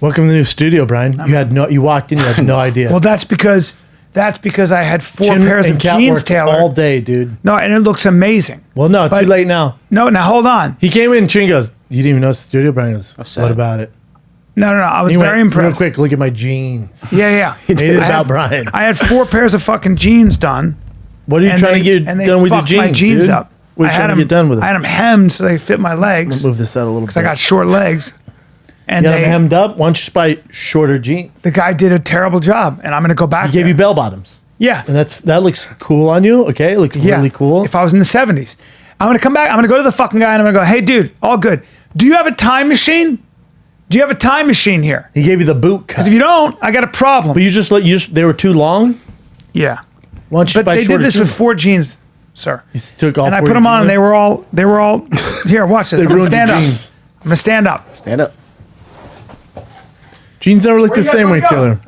Welcome to the new studio, Bryan. You walked in, you had no idea. Well, that's because I had four pairs of jeans, Taylor. All day, dude. No, and it looks amazing. Well, no, too late now. No, now hold on. He came in and Chin goes, you didn't even know it's the studio? Bryan goes, what about it? No. I was very impressed. Real quick, look at my jeans. Yeah. He made it about Bryan. I had 4 pairs of fucking jeans done. What are you trying to get done with your jeans, my jeans dude? up. What are you trying to get done with it? I had them hemmed so they fit my legs. I'm gonna move this out a little bit. Because I got short legs. And you got them hemmed up? Why don't you just buy shorter jeans? The guy did a terrible job, and I'm going to go back. He gave you bell bottoms. Yeah. And that looks cool on you, okay? It looks really cool. If I was in the 70s. I'm going to come back. I'm going to go to the fucking guy, and I'm going to go, hey, dude, all good. Do you have a time machine? Do you have a time machine here? He gave you the boot cut. Because if you don't, I got a problem. But they were too long? Yeah. Why don't you buy they did this with 4 jeans, sir. You took all and I put them on, and they were all here, watch this. I'm going to stand up. Jeans. I'm going to stand up. Stand up. Jeans never look the same way, Taylor.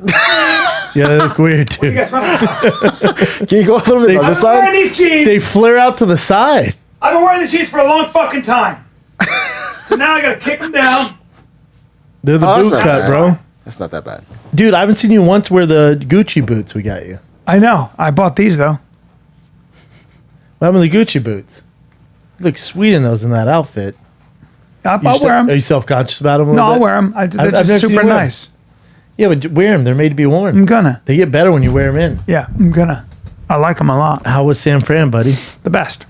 Yeah, they look weird, too. Can you go a little bit on this side? I'm wearing these jeans. They flare out to the side. I've been wearing these jeans for a long fucking time. So now I got to kick them down. They're the boot cut, bro. That's not that bad. Dude, I haven't seen you once wear the Gucci boots we got you. I know. I bought these, though. What happened to the Gucci boots? You look sweet in those in that outfit. I'll wear them. Are you self-conscious about them? No, I'll wear them. They're just super nice. Yeah, but wear them. They're made to be worn. I'm gonna. They get better when you wear them in. Yeah, I'm gonna. I like them a lot. How was San Fran, buddy? The best.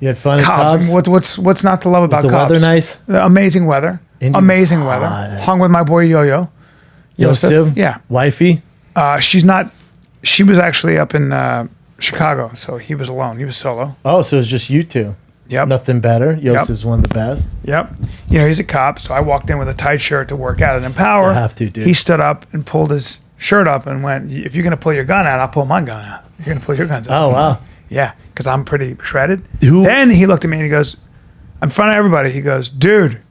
You had fun at Cobb's. What's not to love about Cobb's? Was the weather nice? Amazing weather. Amazing weather. Hung with my boy Yo-Yo. Yosef? Yeah. Wifey? She's not. She was actually up in Chicago, so he was alone. He was solo. Oh, so it's just you two. Yep. Nothing better. Yosef's one of the best. Yep. You know, he's a cop, so I walked in with a tight shirt to work out at Empower. You have to, dude. He stood up and pulled his shirt up and went, if you're going to pull your gun out, I'll pull my gun out. You're going to pull your guns out. Oh, wow. Yeah, because I'm pretty shredded. Then he looked at me and he goes, in front of everybody, he goes, dude,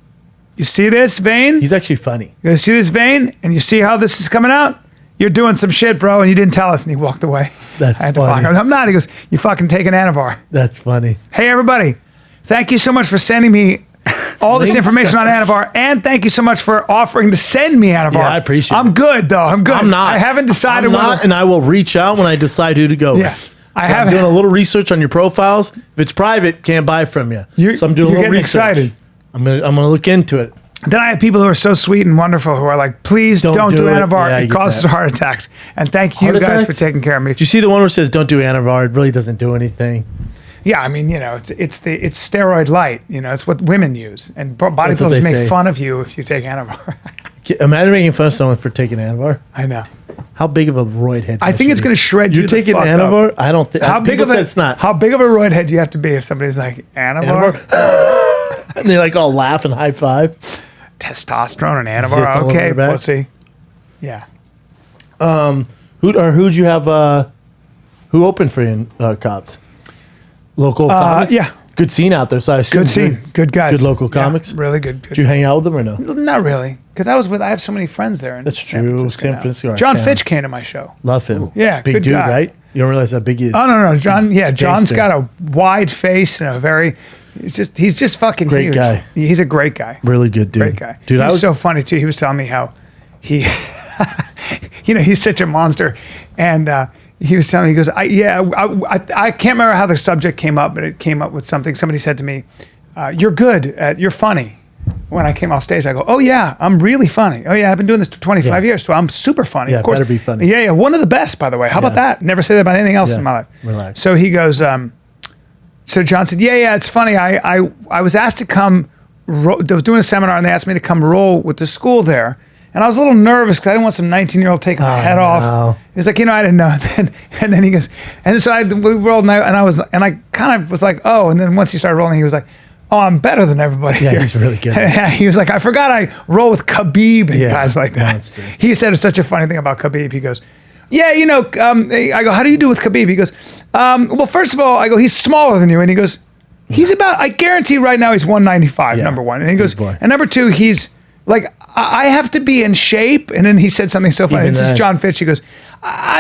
you see this vein? He's actually funny. You see this vein? And you see how this is coming out? You're doing some shit, bro, and you didn't tell us. And he walked away. That's funny. I'm not. He goes, you fucking take an Anavar. That's funny. Hey, everybody. Thank you so much for sending me all this information on Anavar, and thank you so much for offering to send me Anavar. Yeah, I appreciate it. I'm good, though. I'm good. I'm not. I haven't decided whether. And I will reach out when I decide who to go with. I'm doing a little research on your profiles. If it's private, can't buy from you. So I'm doing a little research. Excited. I'm gonna look into it. Then I have people who are so sweet and wonderful who are like, please don't do Anavar. Yeah, it causes heart attacks. And thank you guys for taking care of me. Did you see the one where it says don't do Anavar? It really doesn't do anything. Yeah, I mean, you know, it's steroid light. You know, it's what women use, and bodybuilders make fun of you if you take Anavar. Imagine making fun of someone for taking Anavar. I know. How big of a roid head? I think it's going to shred you. You're taking Anavar? Up. I don't think. How big of it's not. How big of a roid head do you have to be if somebody's like Anavar? And they like all laugh and high five. Testosterone and Anavar. Okay, pussy. Yeah. Who'd you have? Who opened for you in Cobb's? Local comics? Yeah. Good scene out there, so I assume. Good scene. Good guys. Good local comics? Really good. Did you hang out with them or no? Not really. Because I have so many friends there. That's true. San Francisco. John Fitch came to my show. Love him. Yeah, big good dude, guy. right? You don't realize how big he is. Oh, no. John's got a wide face and he's just fucking great huge. Guy. He's a great guy. Really good dude. Great guy. Dude, he was so funny too. He was telling me how he, he's such a monster. And, he was telling me, he goes, I can't remember how the subject came up, but it came up with something. Somebody said to me, you're funny. When I came off stage, I go, oh yeah, I'm really funny. Oh yeah, I've been doing this for 25 years, so I'm super funny. Yeah, of course. Better be funny. Yeah, one of the best, by the way. How about that? Never say that about anything else in my life. Relax. So he goes, so John said, yeah, it's funny. I was asked to come, I was doing a seminar and they asked me to come roll with the school there. And I was a little nervous because I didn't want some 19-year-old taking my head off. He's like, I didn't know. And then he goes, and so we rolled, and I kind of was like, oh. And then once he started rolling, he was like, oh, I'm better than everybody here. He's really good. He was like, I forgot I roll with Khabib and guys like that. That's true. He said it's such a funny thing about Khabib. He goes, yeah, I go, how do you do with Khabib? He goes, well, first of all, I go, he's smaller than you. And he goes, he's about, I guarantee right now he's 195, number one. And he goes, and number two, he's, like, I have to be in shape. And then he said something so funny. This is John Fitch. He goes,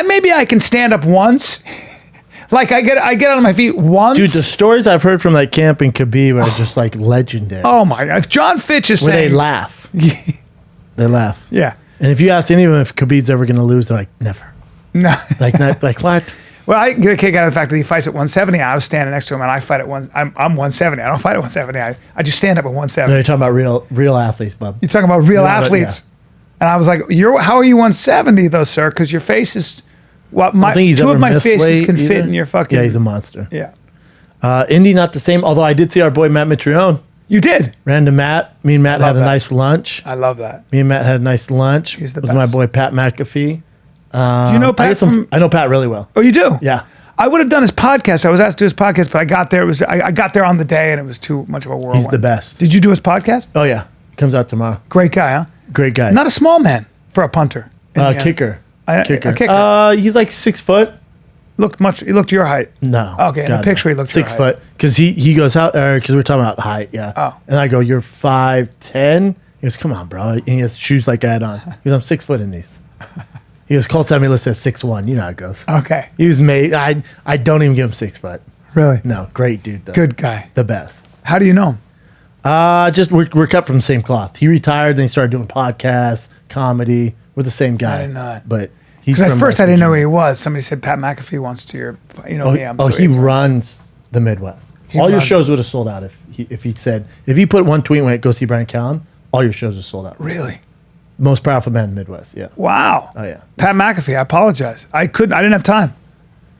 maybe I can stand up once. Like, I get on my feet once. Dude, the stories I've heard from that camp in Khabib are just like legendary. Oh my God. If John Fitch is saying. Where they laugh. They laugh. Yeah. And if you ask any of them if Khabib's ever going to lose, they're like, never. No. like what? Well, I get a kick out of the fact that he fights at 170. I was standing next to him, and I fight at I'm 170. I don't fight at 170. I just stand up at 170. No, you're talking about real athletes, bub. You're talking about real athletes. And I was like, how are you 170 though, sir? Because your face is two of my faces can fit in your fucking. Yeah, he's a monster. Yeah. Indy, not the same. Although I did see our boy Matt Mitrione. You did. Ran to Matt. Me and Matt had a nice lunch. I love that. Me and Matt had a nice lunch. He's the with best. my boy Pat McAfee. Do you know Pat? I know Pat really well. Oh, you do? Yeah. I would have done his podcast. I was asked to do his podcast, but I got there. I got there on the day, and it was too much of a whirlwind. He's the best. Did you do his podcast? Oh yeah, comes out tomorrow. Great guy, huh? Great guy. Not a small man for a punter. Kicker. A kicker. He's like 6 foot. He looked your height. No. Okay, in the picture he looked 6 foot. Because he goes out because we're talking about height. Yeah. Oh. And I go, you're 5'10". He goes, come on, bro. And he has shoes like I had on. He goes, I'm 6 foot in these. He goes, Colts have me listed at 6'1". You know how it goes. Okay. He was made. I don't even give him 6 foot. Really? No, great dude though. Good guy. The best. How do you know him? Just we're cut from the same cloth. He retired, then he started doing podcasts, comedy. We're the same guy. I did not. But he's Because at from first I West didn't know who Virginia. he was. Somebody said Pat McAfee wants to your. You know me. He runs the Midwest. All your runs shows would have sold out if he put one tweet and went go see Bryan Callen. All your shows are sold out. Really? Most powerful man in the Midwest. Yeah. Wow. Oh yeah. Pat McAfee. I apologize. I didn't have time.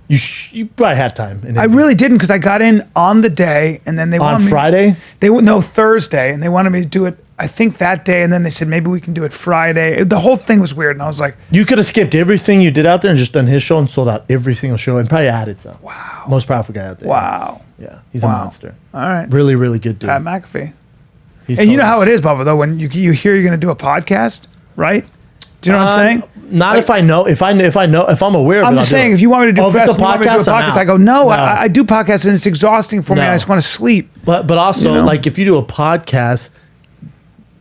You probably had time. I really didn't because I got in on the day, and then they on wanted me, Friday. Thursday, and they wanted me to do it. I think that day, and then they said maybe we can do it Friday. The whole thing was weird, and I was like, You could have skipped everything you did out there and just done his show and sold out every single show and probably added some. wow, Most powerful guy out there. wow. Yeah. He's a Wow. monster. All right, Really, really good dude. Pat McAfee. He's And you know hilarious. how it is, Bubba. Though when you hear you're going to do a podcast, right? Do you know what I'm saying? Not if I know. If I'm aware of it. I'm just saying, if you want me to do if it's a podcast, I'm I go, out. no, I do podcasts and it's exhausting for me. No. I just want to sleep. But also, You know? like if you do a podcast,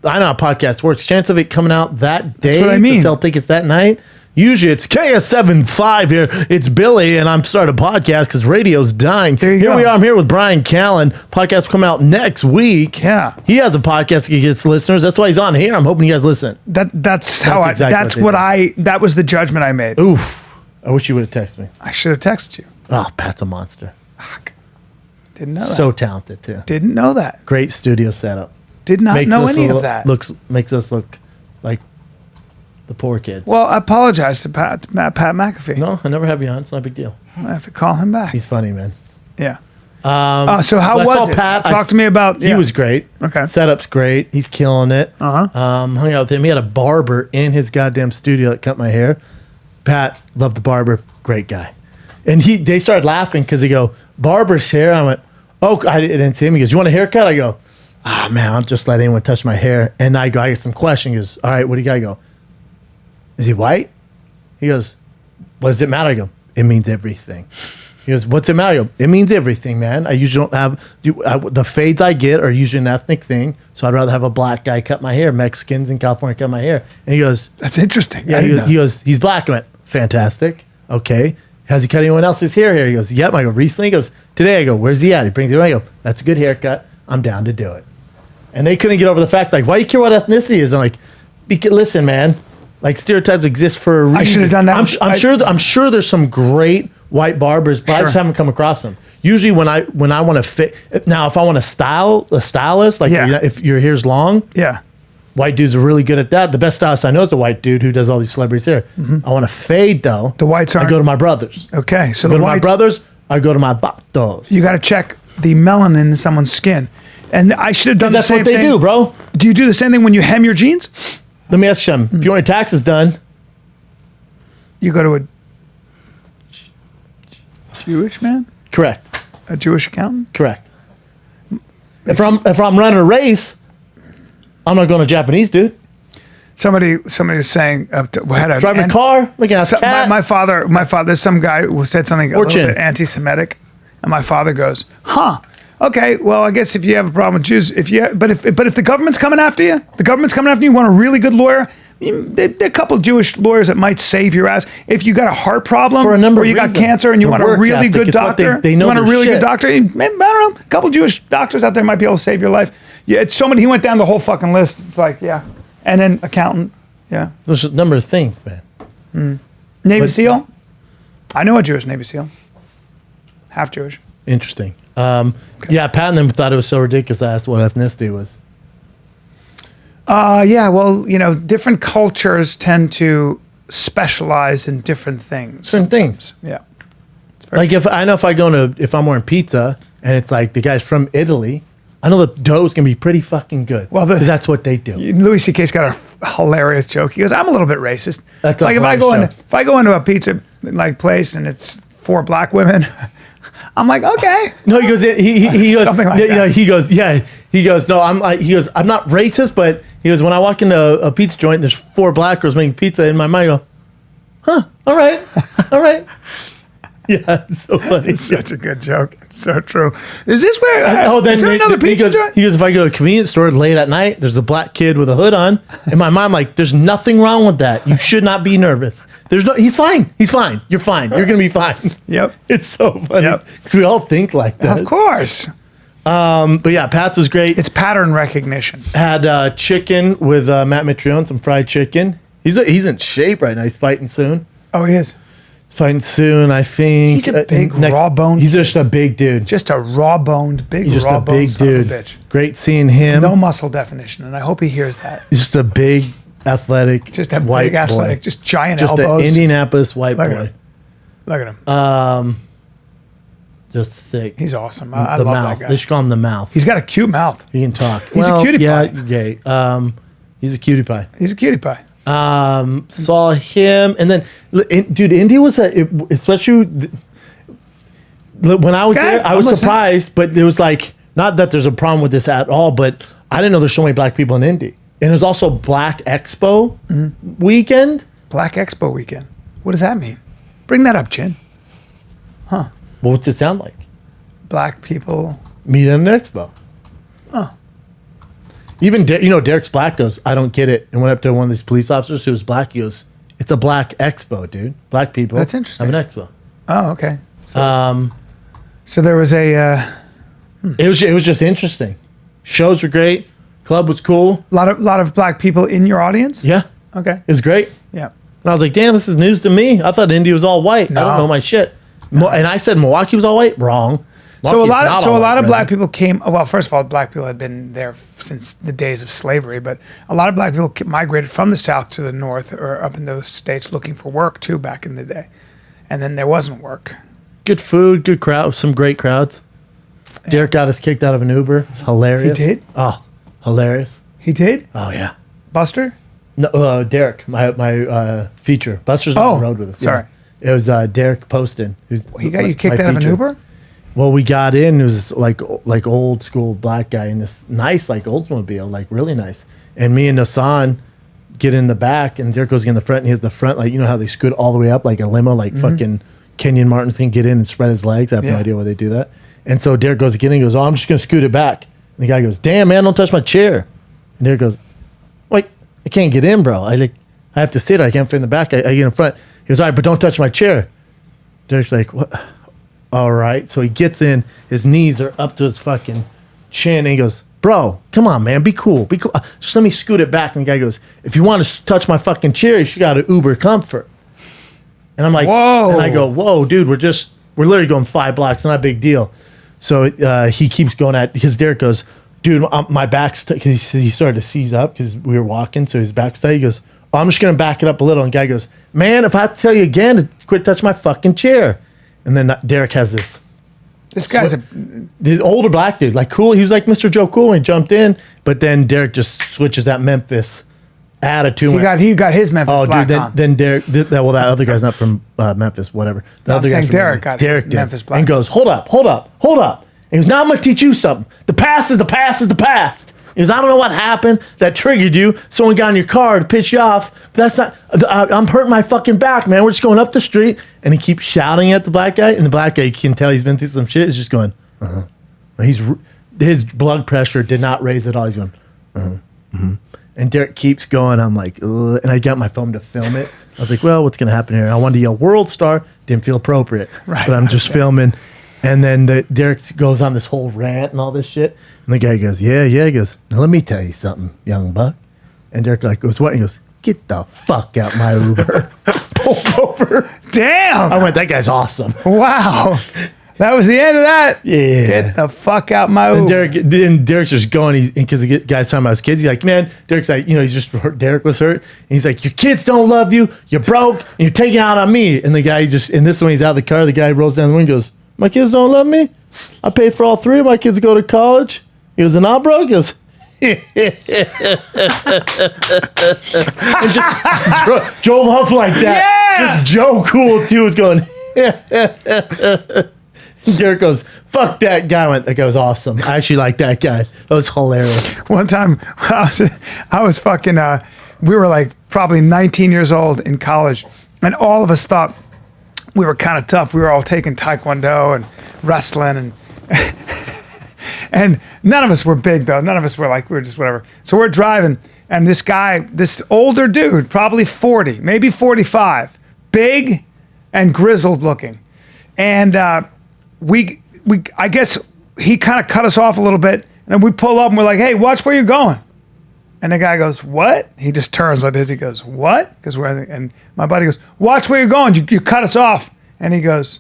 I know how podcast works. Chance of it coming out that day what I mean. to sell tickets that night. Usually it's KS75 here. It's Billy, and I'm starting a podcast because radio's dying. There you Here go. we are. I'm here with Bryan Callen. Podcast will come out next week. Yeah. He has a podcast that gets listeners. That's why he's on here. I'm hoping you guys listen. That's how exactly what that was the judgment I made. Oof. I wish you would have texted me. I should have texted you. Oh, Pat's a monster. Didn't know that. So talented, too. Didn't know that. Great studio setup. Did not know any of look, that. Makes us look like the poor kids. Well, I apologize to Pat McAfee. No, I never have you on. It's not a big deal. I have to call him back. He's funny, man. Yeah. So how Well, I was saw it? Pat. Talk to me about. He was great. Okay. Setup's great. He's killing it. Hung out with him. He had a barber in his goddamn studio that cut my hair. Pat, loved the barber. Great guy. And they started laughing because they go, barber's hair. I went, oh, I didn't see him. He goes, you want a haircut? I go, man, I'll just let anyone touch my hair. And I go, I get some questions. He goes, all right, what do you got? I go, is he white? He goes, what does it matter? I go, it means everything. He goes, what's it matter? I go, it means everything, man. I usually don't have, the fades I get are usually an ethnic thing. So I'd rather have a black guy cut my hair. Mexicans in California cut my hair. And he goes, That's interesting. yeah, he goes, he's black. I went, fantastic. Okay. Has he cut anyone else's hair here? He goes, yep. I go, recently? He goes, today. I go, where's he at? He brings it in. I go, that's a good haircut. I'm down to do it. And they couldn't get over the fact, like, why do you care what ethnicity is? I'm like, listen, man, like stereotypes exist for a reason. I should have done that. I'm sure there's some great white barbers, but I just haven't come across them. Usually when I want to fit, now if I want to style a stylist, like if your hair's long, white dudes are really good at that. The best stylist I know is a white dude who does all these celebrities' hair. I want to fade though. The whites I go to my brothers. Okay, so I go to my brothers. I go to my vatos. You got to check the melanin in someone's skin, and I should have done the That's same what they thing. do, bro. Do you do the same thing when you hem your jeans? Let me ask you something. If you want your taxes done, You go to a Jewish man, correct. a Jewish accountant. Correct. If I'm running a race, I'm not going to Japanese dude. Somebody was saying Driving a car, looking at a cat. My father. There's some guy who said something a little bit anti-Semitic, and my father goes, "Huh? Okay, well, I guess if you have a problem with Jews, if the government's coming after you, you want a really good lawyer." There are a couple of Jewish lawyers that might save your ass. If you got a heart problem For a number or of you got reasons. cancer and you The want a work really ethic good is what doctor, they know you want a their really shit. good doctor, maybe, I don't know, a couple of Jewish doctors out there might be able to save your life. Yeah, it's somebody, he went down the whole fucking list. It's like, yeah. And then accountant. Yeah. There's a number of things, man. Navy SEAL. I know a Jewish Navy SEAL. Half Jewish. Interesting. Yeah, Pat and them thought it was so ridiculous. I asked what ethnicity was. Yeah, well, different cultures tend to specialize in different things. Certain things. Yeah. Like if I'm wearing pizza and it's like the guy's from Italy, I know the dough's gonna be pretty fucking good. Well, because that's what they do. Louis C.K.'s got a hilarious joke. He goes, "I'm a little bit racist." That's like if I go into a pizza place and it's 4 black women, I'm like, okay. No, he goes. He goes. Something like that. He goes. Yeah. He goes. No, I'm like. He goes. I'm not racist, but he goes. When I walk into a pizza joint, and there's 4 black girls making pizza. In my mind, I go, huh? All right. All right. Yeah, it's so funny. It's such a good joke. It's so true. Is this where? Then is there another pizza joint? He goes, if I go to a convenience store late at night, there's a black kid with a hood on. In my mind, I'm like, there's nothing wrong with that. You should not be nervous. He's fine. He's fine. You're fine. You're gonna be fine. Yep. It's so funny because we all think like that. Of course. But yeah, Pat's was great. It's pattern recognition. Had chicken with Matt Mitrione, some fried chicken. He's in shape right now. He's fighting soon. Oh, he is. He's fighting soon, I think. He's a big raw-boned. He's just a big dude. Just a raw-boned, big He's just a raw-boned big son of a dude. bitch. Great seeing him. No muscle definition, and I hope he hears that. He's just a big, athletic, Just a white big athletic, boy. just giant Just elbows. an Indianapolis white Look at boy. him. Look at him. Just thick. He's awesome. I the love mouth. that guy. They should call him the mouth. He's got a cute mouth. He can talk. He's a cutie yeah, pie. you're gay. He's a cutie pie. He's a cutie pie. Saw him, and then, dude, Indy was especially when I was there. I was surprised, but it was like not that there's a problem with this at all, but I didn't know there's so many black people in Indy, and it was also Black Expo weekend. Black Expo weekend. What does that mean? Bring that up, Chin. Well, what's it sound like? Black people. Meet at an expo. Oh. Even Derek's black goes, I don't get it, and went up to one of these police officers who was black. He goes, it's a Black Expo, dude. Black people. That's interesting. Have an expo. Oh, okay. So there was a. It was just interesting. Shows were great. Club was cool. lot of black people in your audience. Yeah, Okay. it was great. Yeah. And I was like, damn, this is news to me. I thought Indy was all white. I don't know my shit. And I said Milwaukee was all white. Wrong. So a lot of Brandon. black people came. Well, first of all, black people had been there since the days of slavery, but a lot of black people migrated from the south to the north or up into the states looking for work too back in the day, and then there wasn't work. Good food, good crowd, some great crowds. Derek got us kicked out of an Uber. It's hilarious. He did? Oh, hilarious. He did. Oh yeah. Buster. No, Derek, my feature. Buster's not on the road with us. Sorry. Yeah. It was Derek Poston. He got you kicked out of an Uber. Well, we got in. It was like old school black guy in this nice like Oldsmobile, like really nice. And me and Nassan get in the back, and Derek goes in the front. And he has the front, like how they scoot all the way up like a limo, like fucking Kenyon Martin thing. Get in and spread his legs. I have no idea why they do that. And so Derek goes again. And he goes, "Oh, I'm just gonna scoot it back." And the guy goes, "Damn man, don't touch my chair." And Derek goes, "Wait, I can't get in, bro. I have to sit. I can't fit in the back. I get in front." He goes, "All right, but don't touch my chair." Derek's like, "What?" All right. So he gets in, his knees are up to his fucking chin, and he goes, "Bro, come on, man. Be cool. Be cool. Just let me scoot it back." And the guy goes, "If you want to touch my fucking chair, you should got to Uber Comfort." And I'm like, whoa. And I go, "Whoa, dude, we're literally going 5 blocks. Not a big deal." So he keeps going because Derek goes, "Dude, my back's," because he started to seize up because we were walking. So his back's tight. He goes, "Oh, I'm just going to back it up a little." And the guy goes, "Man, if I have to tell you again to quit touching my fucking chair." And then Derek has this. This guy's this older black dude, like cool. He was like Mr. Joe Cool when he jumped in, but then Derek just switches that Memphis attitude. He got his Memphis. Oh, black dude. on. Then Derek. That other guy's not from Memphis. Whatever. The other guy's from Derek got Derek his did. Memphis black. And goes, hold up. And he goes, "Now I'm gonna teach you something. The past is the past is the past." He goes, "I don't know what happened that triggered you. Someone got in your car to piss you off. But that's not. I'm hurting my fucking back, man. We're just going up the street." And he keeps shouting at the black guy, and the black guy, you can tell he's been through some shit. He's just going, his blood pressure did not raise at all. He's going, And Derek keeps going. I'm like, ugh. And I got my phone to film it. I was like, well, what's gonna happen here? I wanted to yell "World Star." Didn't feel appropriate, Right. But I'm just filming. And then Derek goes on this whole rant and all this shit. And the guy goes, yeah. He goes, "Now let me tell you something, young buck. And Derek like goes, what? He goes, get the fuck out my Uber. Pulled over. Damn. I went, that guy's awesome. Wow. That was the end of that. Yeah. Get the fuck out my And Uber. Derek's just going, because the guy's talking about his kids. He's like, man, Derek's like, he's just hurt. Derek was hurt. And he's like, your kids don't love you. You're broke. And you're taking it out on me. And the guy and this one, he's out of the car. The guy rolls down the window and goes, my kids don't love me. I paid for all 3 of my kids to go to college. He goes, and I'm broke. He goes, and just drove off like that. Yeah! Just Joe Cool, too, was going, Derek goes, fuck that guy. I went, that guy was awesome. I actually like that guy. That was hilarious. One time, I was fucking, we were like probably 19 years old in college, and all of us thought we were kind of tough. We were all taking Taekwondo and wrestling, and and none of us were big, though. None of us were like, we were just whatever. So we're driving, and this guy, this older dude, probably 40, maybe 45, big and grizzled looking. And I guess he kind of cut us off a little bit, and then we pull up and we're like, hey, watch where you're going. And the guy goes, what? He just turns like this. He goes, what? Because and my buddy goes, watch where you're going. You cut us off. And he goes,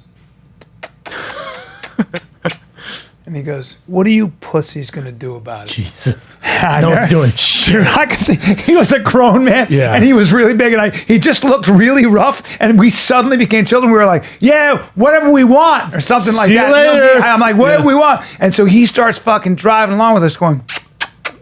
and he goes, what are you pussies going to do about it? Jesus. No one's doing shit. Dude, I can see he was a grown man, Yeah. and he was really big, and he just looked really rough, and we suddenly became children. We were like, yeah, whatever we want, or something like See you that. later. I'm like, whatever we want. And so he starts fucking driving along with us going,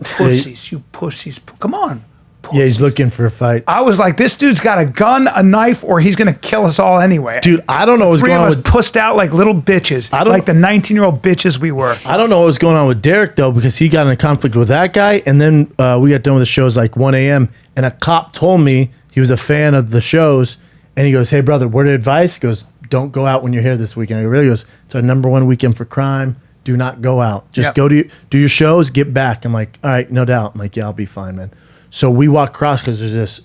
pussies, you pussies, come on. Yeah, he's looking for a fight. I was like, this dude's got a gun, a knife, or he's going to kill us all anyway. Dude, I don't know what's Three going of on us with... pussed out like little bitches, like the 19-year-old bitches we were. I don't know what was going on with Derek, though, because he got in a conflict with that guy, and then we got done with the shows like 1 a.m., and a cop told me he was a fan of the shows, and he goes, hey, brother, word of advice? He goes, don't go out when you're here this weekend. He really goes, it's our #1 weekend for crime. Do not go out. Just go do your shows, get back. I'm like, all right, no doubt. I'm like, yeah, I'll be fine, man. So we walk across because there's this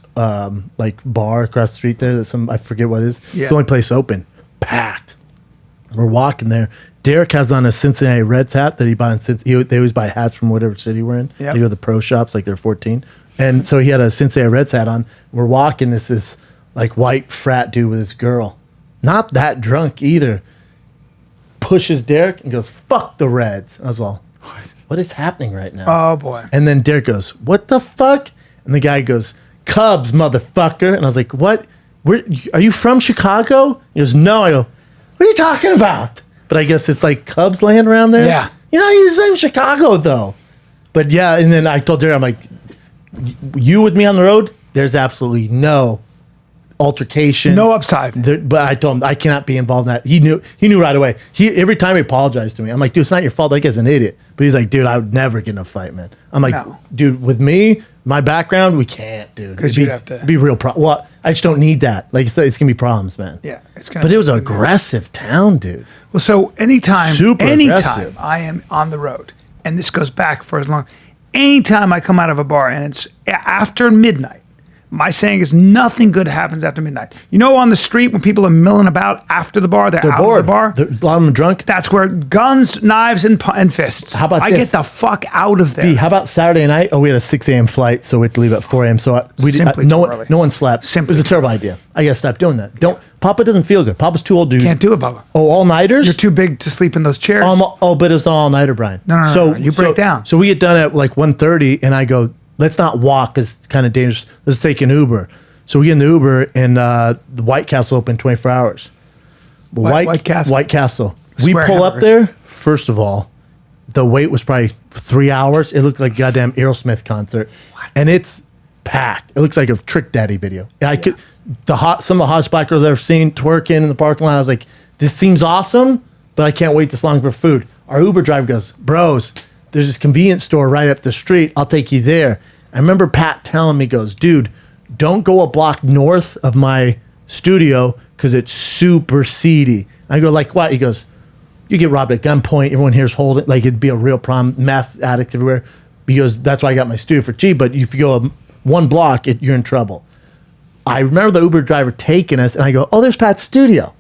like bar across the street there that I forget what it is. Yeah. It's the only place open. Packed. We're walking there. Derek has on a Cincinnati Reds hat that he bought in they always buy hats from whatever city we're in. Yep. They go to the pro shops like they're 14. And so he had a Cincinnati Reds hat on. We're walking this like white frat dude with his girl. Not that drunk either. Pushes Derek and goes, fuck the Reds. I was all, what is happening right now? Oh, boy. And then Derek goes, what the fuck? And the guy goes, Cubs, motherfucker. And I was like, what? Are you from Chicago? He goes, no. I go, what are you talking about? But I guess it's like Cubs land around there. Yeah. He's in Chicago, though. But yeah, and then I told Derek, I'm like, you with me on the road? There's absolutely no altercation. No upside. But I told him I cannot be involved in that. He knew right away. Every time he apologized to me, I'm like, dude, it's not your fault. That guy's an idiot. But he's like, dude, I would never get in a fight, man. I'm like, No. dude, with me, my background, we can't, dude. 'Cause It'd you'd have to- be real problem. Well, I just don't need that. Like it's gonna be problems, man. Yeah. But it was an aggressive town, dude. Well, so anytime Super aggressive. I am on the road, and this goes back for as long, anytime I come out of a bar and it's after midnight, my saying is nothing good happens after midnight. On the street when people are milling about after the bar, they're out bored. of the bar. A lot of them are drunk. That's where guns, knives, and fists. How about I this? get the fuck out of there. B, how about Saturday night? Oh, we had a 6 a.m. flight, so we had to leave at 4 a.m. So Simply no too one, early. no one slept. Simply it was a terrible idea. I gotta stop doing that. Papa doesn't feel good. Papa's too old, dude. Can't do it, Bubba. Oh, all nighters. You're too big to sleep in those chairs. But it was an all nighter, Brian. No, you break down. So we get done at like 1:30, and I go, let's not walk because it's kind of dangerous. Let's take an Uber. So we get in the Uber, and the White Castle opened 24 hours. White Castle? White Castle. We Square pull up hamburgers. there. First of all, the wait was probably 3 hours. It looked like a goddamn Aerosmith concert, and it's packed. It looks like a Trick Daddy video. Some of the hottest black girls I've ever seen twerking in the parking lot. I was like, this seems awesome, but I can't wait this long for food. Our Uber driver goes, bros, there's this convenience store right up the street. I'll take you there. I remember Pat telling me, goes, dude, don't go a block north of my studio because it's super seedy. I go, like what? He goes, you get robbed at gunpoint. Everyone here's holding, like it'd be a real problem. Meth addict everywhere. He goes, that's why I got my studio for cheap. But if you go one block, you're in trouble. I remember the Uber driver taking us, and I go, oh, there's Pat's studio.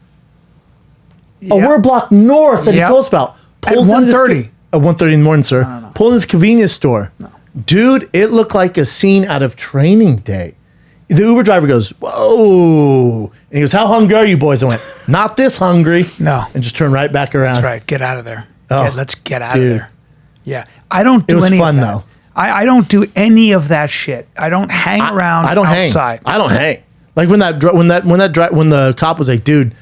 Oh, we're a block north that he told us about. At 1:30. At 1:30 in the morning, sir. Pull in this convenience store. Dude, it looked like a scene out of Training Day. The Uber driver goes, whoa. And he goes, how hungry are you boys? I went, not this hungry. No. And just turned right back around. That's right. Get out of there. Oh, Let's get out dude. of there. Yeah. I don't do It was any fun, of that. though. I don't do any of that shit. I don't hang around I don't outside. hang. I don't hang. Like when the cop was like, dude,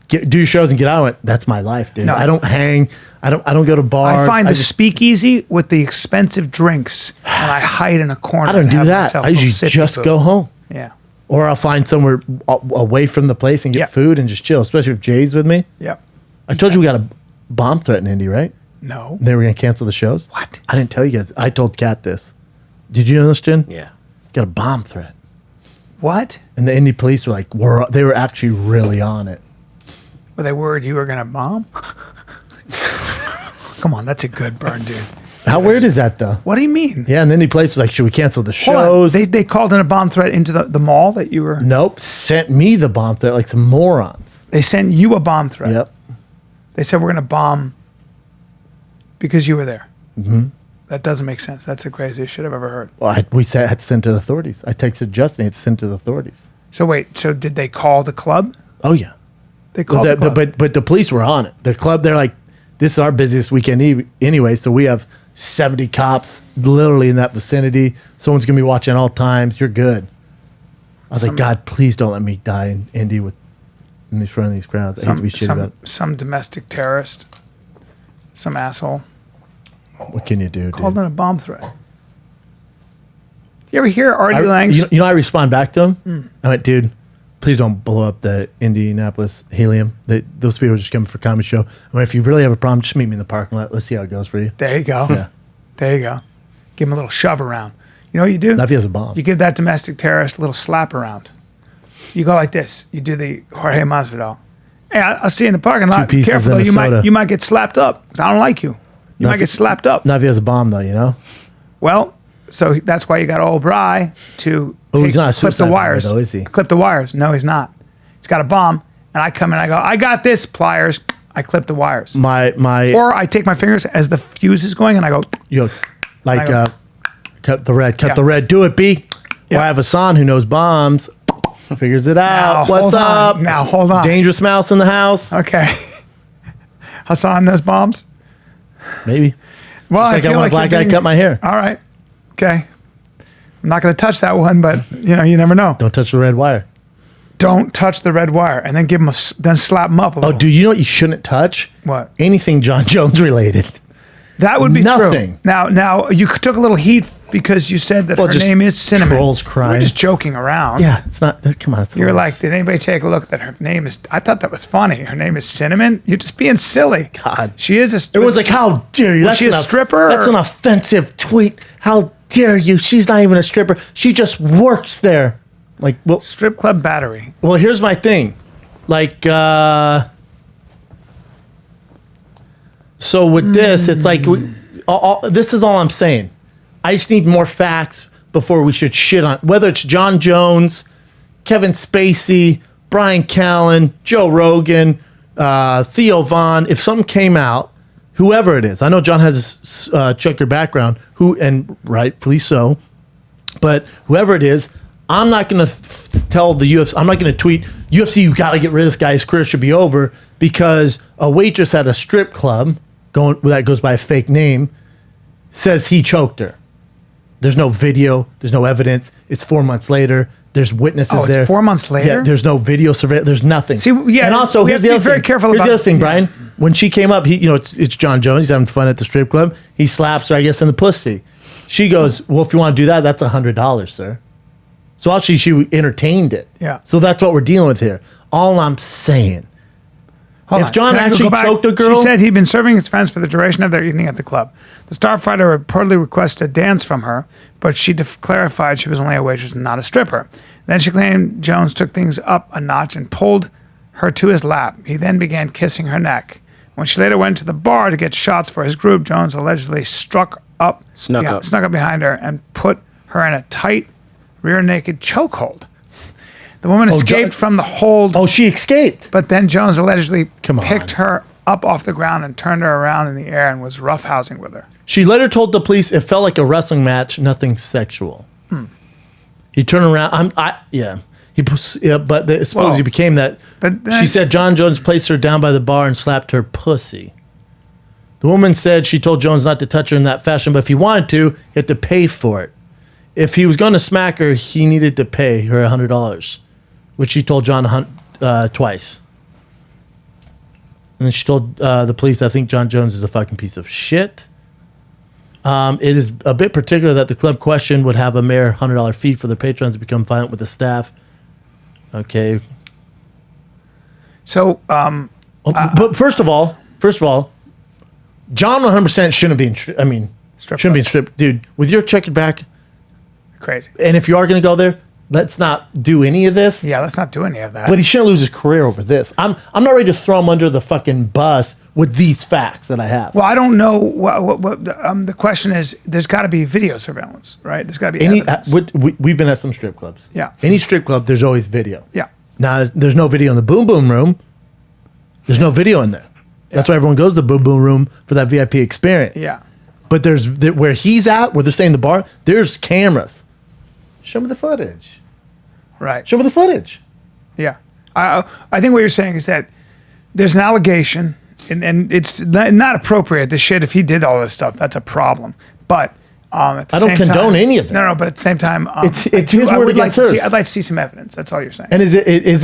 do your shows and get out. I went, that's my life, dude. No. I don't hang. I don't go to bars. I find the speakeasy with the expensive drinks, and I hide in a corner. I don't and do have that. myself I a little usually sippy just food. go home. Yeah. Or I'll find somewhere away from the place and get Yeah. food and just chill, especially if Jay's with me. Yep. I told you we got a bomb threat in Indy, right? No. They were going to cancel the shows. What? I didn't tell you guys. I told Kat this. Did you know this, Jen? Yeah. Got a bomb threat. What? And the Indy police were like, they were actually really on it. Were they worried you were going to bomb? Come on, that's a good burn, dude. How weird is that, though? What do you mean? Yeah, and the Indy police was like, should we cancel the Hold on. shows? They called in a bomb threat into the mall that you were. Nope, sent me the bomb threat like some morons. They sent you a bomb threat. Yep. They said we're going to bomb because you were there. Mm-hmm. That doesn't make sense. That's the craziest shit I've ever heard. Well, I had to send to the authorities. I texted Justin, it's sent to the authorities. So wait, so did they call the club? Oh, yeah. They called the club. But the police were on it. The club, they're like, this is our busiest weekend anyway, so we have 70 cops literally in that vicinity. Someone's going to be watching at all times. You're good. I was like, God, please don't let me die in Indy in front of these crowds. I hate to be shitty about it. Some domestic terrorist, some asshole What can you do, dude? called in a bomb threat. You ever hear Artie Lang's? You know, I respond back to him. I went, dude, please don't blow up the Indianapolis helium. Those people are just coming for a comedy show. I went, if you really have a problem, just meet me in the parking lot. Let's see how it goes for you. There you go. Yeah. There you go. Give him a little shove around. You know what you do? Not if he has a bomb. You give that domestic terrorist a little slap around. You go like this. You do the Jorge Masvidal. Hey, I'll see you in the parking lot. Be pieces careful though. and a soda. You might get slapped up. I don't like you. You might get slapped up. Not if he has a bomb, though, you know? Well, so that's why you got old Bry to he's not a clip the suicide bomber, wires. though, is he? Clip the wires. No, he's not. He's got a bomb, and I come in. I go, I got this. Pliers. I clip the wires. Or I take my fingers as the fuse is going, and I go. You know, like, I go- cut the red. Cut Yeah. the red. Do it, B. Yeah. Or I have a son who knows bombs. Figures it out. What's hold on. up? Now, hold on. Dangerous mouse in the house. Okay. Hassan knows bombs. Maybe. Well, Just like I feel want a black you're guy to cut my hair. All right. Okay. I'm not going to touch that one, but you never know. Don't touch the red wire. Don't touch the red wire, and then then slap him up a Oh, little. dude, you know what you shouldn't touch? What? Anything Jon Jones related. That would be Nothing. true. Now you took a little heat because you said that Well, her just name is Cinnamon. trolls crying. We're just joking around. Yeah, it's not. Come on. It's You're hilarious. like, did anybody take a look that her name is? I thought that was funny. Her name is Cinnamon. You're just being silly. God. She is a. It was like, how dare you? Was she a stripper, That's or- an offensive tweet. How dare you? She's not even a stripper. She just works there. Like, well, strip club battery. well, here's my thing. Like, so with this, it's like, this is all I'm saying. I just need more facts before we should shit on, whether it's Jon Jones, Kevin Spacey, Bryan Callen, Joe Rogan, Theo Von. If something came out, whoever it is, I know John has a checker background, and rightfully so, but whoever it is, I'm not going to tell the UFC, I'm not going to tweet, UFC, you got to get rid of this guy, his career should be over, because a waitress at a strip club, that goes by a fake name, says he choked her. There's no video, there's no evidence, it's 4 months later, there's witnesses Oh, it's there. 4 months later? Yeah, there's no video surveillance, there's nothing. See, yeah, and also, we here's have to the be other very thing. careful Here's about- the other thing, yeah. Brian. When she came up, it's Jon Jones, he's having fun at the strip club, he slaps her, I guess, in the pussy. She goes, well, if you want to do that, that's $100, sir. So actually, she entertained it. Yeah. So that's what we're dealing with here. All I'm saying. Hold If on. John Can I actually go back? choked a girl- She said he'd been serving his friends for the duration of their evening at the club. The star fighter reportedly requested a dance from her, but she clarified she was only a waitress and not a stripper. Then she claimed Jones took things up a notch and pulled her to his lap. He then began kissing her neck. When she later went to the bar to get shots for his group, Jones allegedly snuck up behind her and put her in a tight, rear-naked chokehold. The woman escaped from the hold. Oh, she escaped. But then Jones allegedly Come on. picked her up off the ground and turned her around in the air and was roughhousing with her. She later told the police it felt like a wrestling match, nothing sexual. He turned around. But suppose he became that. But she said Jon Jones placed her down by the bar and slapped her pussy. The woman said she told Jones not to touch her in that fashion, but if he wanted to, he had to pay for it. If he was going to smack her, he needed to pay her $100, which she told John twice. And then she told the police, I think Jon Jones is a fucking piece of shit. It is a bit particular that the club question would have a mere $100 fee for their patrons to become violent with the staff. Okay. So, but first of all, John 100% shouldn't be shouldn't be in strip. Dude, with your checkered back. Crazy. And if you are going to go there, let's not do any of this. Yeah, let's not do any of that. But he shouldn't lose his career over this. I'm not ready to throw him under the fucking bus with these facts that I have. Well, I don't know what the question is. There's got to be video surveillance, right? There's got to be evidence. We've been at some strip clubs. Yeah. Any strip club, there's always video. Yeah. Now, there's no video in the Boom Boom room. There's no video in there. That's why everyone goes to the Boom Boom room for that VIP experience. Yeah. But where he's at, where they're saying the bar, there's cameras. Show me the footage. Right. Show me the footage. Yeah. I think what you're saying is that there's an allegation, and it's not appropriate. The shit, if he did all this stuff, that's a problem. But at the I don't same condone time, any of it. No, but at the same time, It's his word against hers. I'd like to see some evidence. That's all you're saying. And is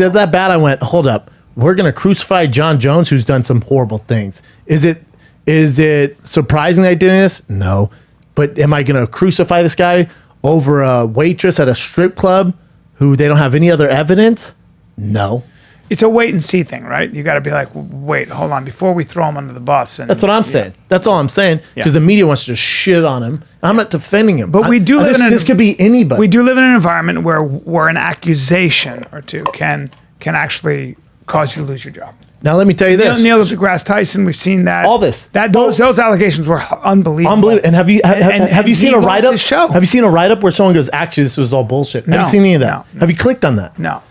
it that bad? I went, hold up. We're going to crucify Jon Jones, who's done some horrible things. Is it surprising that I did this? No. But am I going to crucify this guy over a waitress at a strip club who they don't have any other evidence? No. It's a wait and see thing, right? You got to be like, wait, hold on, before we throw him under the bus. And, that's what I'm saying. That's all I'm saying. Because the media wants to shit on him. I'm not defending him. But we do live in this could be anybody. We do live in an environment where an accusation or two can actually cause you to lose your job. Now let me tell you this. Neil deGrasse Tyson, we've seen that. All this. Those allegations were unbelievable. Unbelievable. And have you seen a write-up? Have you seen a write-up where someone goes, actually, this was all bullshit? Have you seen any of that? No. Have you clicked on that? No.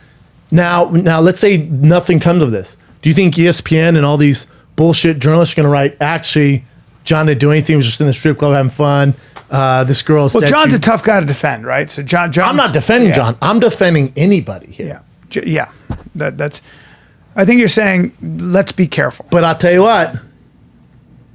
Now, let's say nothing comes of this. Do you think ESPN and all these bullshit journalists are going to write, actually, John didn't do anything, he was just in the strip club having fun. This girl said... Well, John's a tough guy to defend, right? So John's, I'm not defending John. I'm defending anybody here. Yeah. That's... I think you're saying, let's be careful. But I'll tell you what,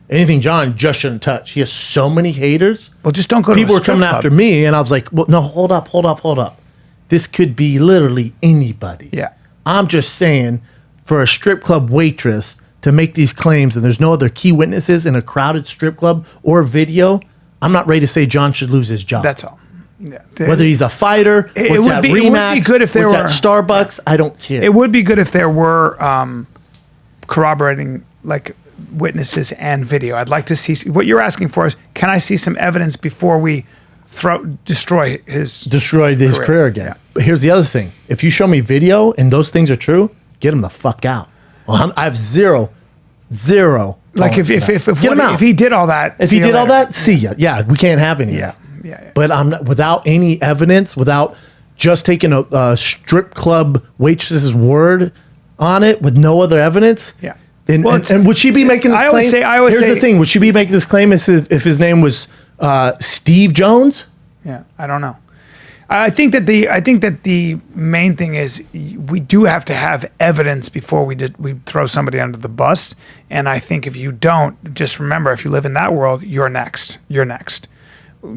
anything John just shouldn't touch. He has so many haters. Well, just don't go to People were coming after me, and I was like, well, no, hold up. This could be literally anybody. Yeah. I'm just saying, for a strip club waitress to make these claims and there's no other key witnesses in a crowded strip club or video, I'm not ready to say John should lose his job. That's all. Yeah. Whether he's a fighter, it would be good if there were at Starbucks. I don't care. It would be good if there were corroborating like witnesses and video. I'd like to see what you're asking for is, can I see some evidence before we destroy his career again? Yeah. But here's the other thing: if you show me video and those things are true, get him the fuck out. Well, I have zero. Like if he did all that, see ya. Yeah, we can't have any of that. Yeah. But I'm not, without any evidence, without just taking a strip club waitress's word on it with no other evidence. Yeah. And would she be making this claim? I always say, here's the thing: would she be making this claim if his name was Steve Jones? Yeah, I don't know. I think that the main thing is we do have to have evidence before we throw somebody under the bus. And I think if you don't, just remember, if you live in that world, you're next.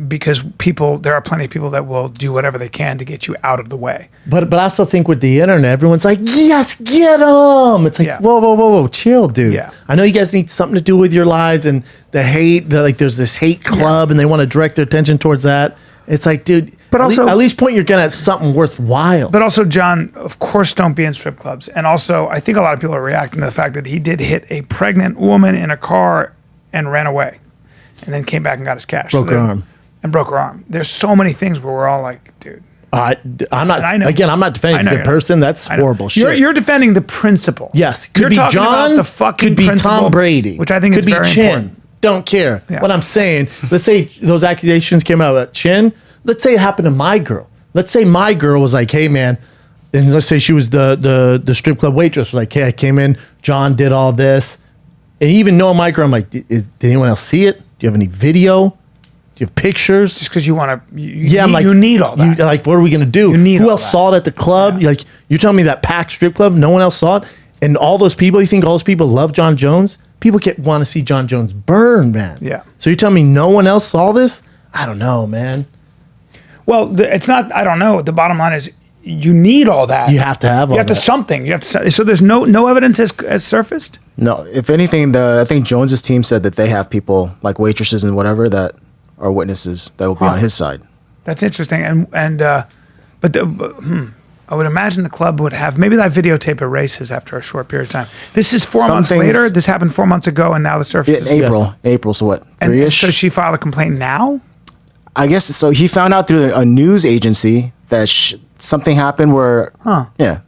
Because there are plenty of people that will do whatever they can to get you out of the way. But I also think with the internet, everyone's like, yes, get them. It's like, whoa, chill, dude. Yeah. I know you guys need something to do with your lives and the hate. There's this hate club, and they want to direct their attention towards that. It's like, dude. But at least point your gun at something worthwhile. But also, John, of course, don't be in strip clubs. And also, I think a lot of people are reacting to the fact that he did hit a pregnant woman in a car and ran away, and then came back and got his cash. Broke her arm. There's so many things where we're all like, dude. I'm not defending the person. That's horrible shit. You're defending the principle. Yes. Could be John, could be Tom Brady. Which I think is very important. Don't care. Yeah. What I'm saying, let's say those accusations came out at Chin. Let's say it happened to my girl. Let's say my girl was like, hey, man, and let's say she was the strip club waitress. Was like, hey, I came in, John did all this. And even knowing Micro, I'm like, did anyone else see it? Do you have any video? Do you have pictures? Just because you want to, I'm like, you need all that. Like, what are we going to do? You need Who all else that. saw it at the club? Yeah. Like, you're telling me that packed strip club, no one else saw it? And all those people, you think all those people love Jon Jones? People want to see Jon Jones burn, man. Yeah. So you're telling me no one else saw this? I don't know, man. Well, it's not, I don't know. The bottom line is you need all that. You have to have all You have to that. something. You have to, so there's no evidence has surfaced? No, if anything, I think Jones's team said that they have people like waitresses and whatever that are witnesses that will be on his side. That's interesting. But I would imagine the club would have, maybe that videotape erases after a short period of time. This is 4 months later. This happened 4 months ago, and now the surface In April, so what, and 3-ish? so she filed a complaint now? I guess so. He found out through a news agency that something happened where,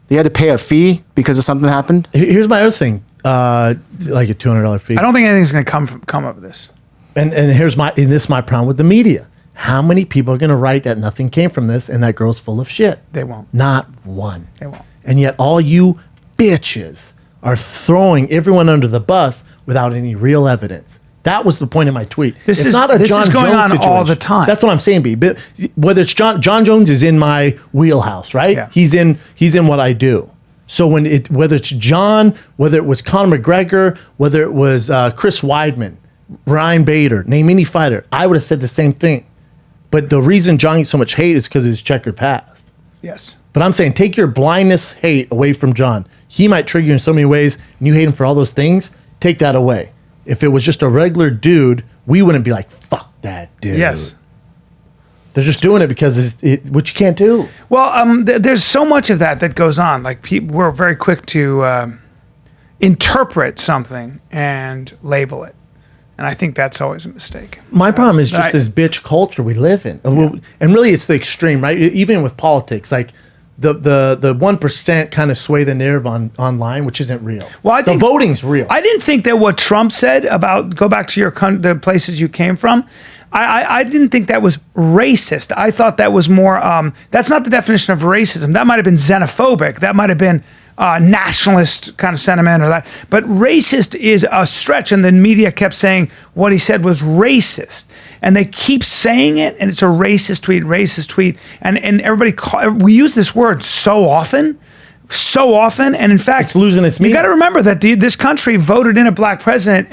he had to pay a fee because of something happened. Here's my other thing, like a $200 fee. I don't think anything's going to come of this. And this is my problem with the media. How many people are going to write that nothing came from this and that girl's full of shit? They won't. Not one. They won't. And yet all you bitches are throwing everyone under the bus without any real evidence. That was the point of my tweet. This is not a this Jon is going Jones on all situation. the time. That's what I'm saying, B. But whether it's Jon Jones is in my wheelhouse, right? Yeah. He's in what I do. So whether it's John, whether it was Conor McGregor, whether it was Chris Weidman, Ryan Bader, name any fighter, I would have said the same thing. But the reason John gets so much hate is because of his checkered past. Yes. But I'm saying take your blindness hate away from John. He might trigger you in so many ways, and you hate him for all those things. Take that away. If it was just a regular dude, we wouldn't be like, fuck that dude. Yes. They're just doing it because it's what you can't do. Well, there's so much of that goes on. Like we're very quick to interpret something and label it. And I think that's always a mistake. My problem is just this bitch culture we live in. And really it's the extreme, right? Even with politics, like the 1% kind of sway the narrative online, which isn't real. Well, I think the voting's real. I didn't think that what Trump said about go back to the places you came from, I didn't think that was racist. I thought that was more, that's not the definition of racism. That might have been xenophobic. That might have been nationalist kind of sentiment or that. But racist is a stretch, and the media kept saying what he said was racist. And they keep saying it, and it's a racist tweet. And everybody, we use this word so often, and in fact, It's losing its meaning. You got to remember that this country voted in a black president,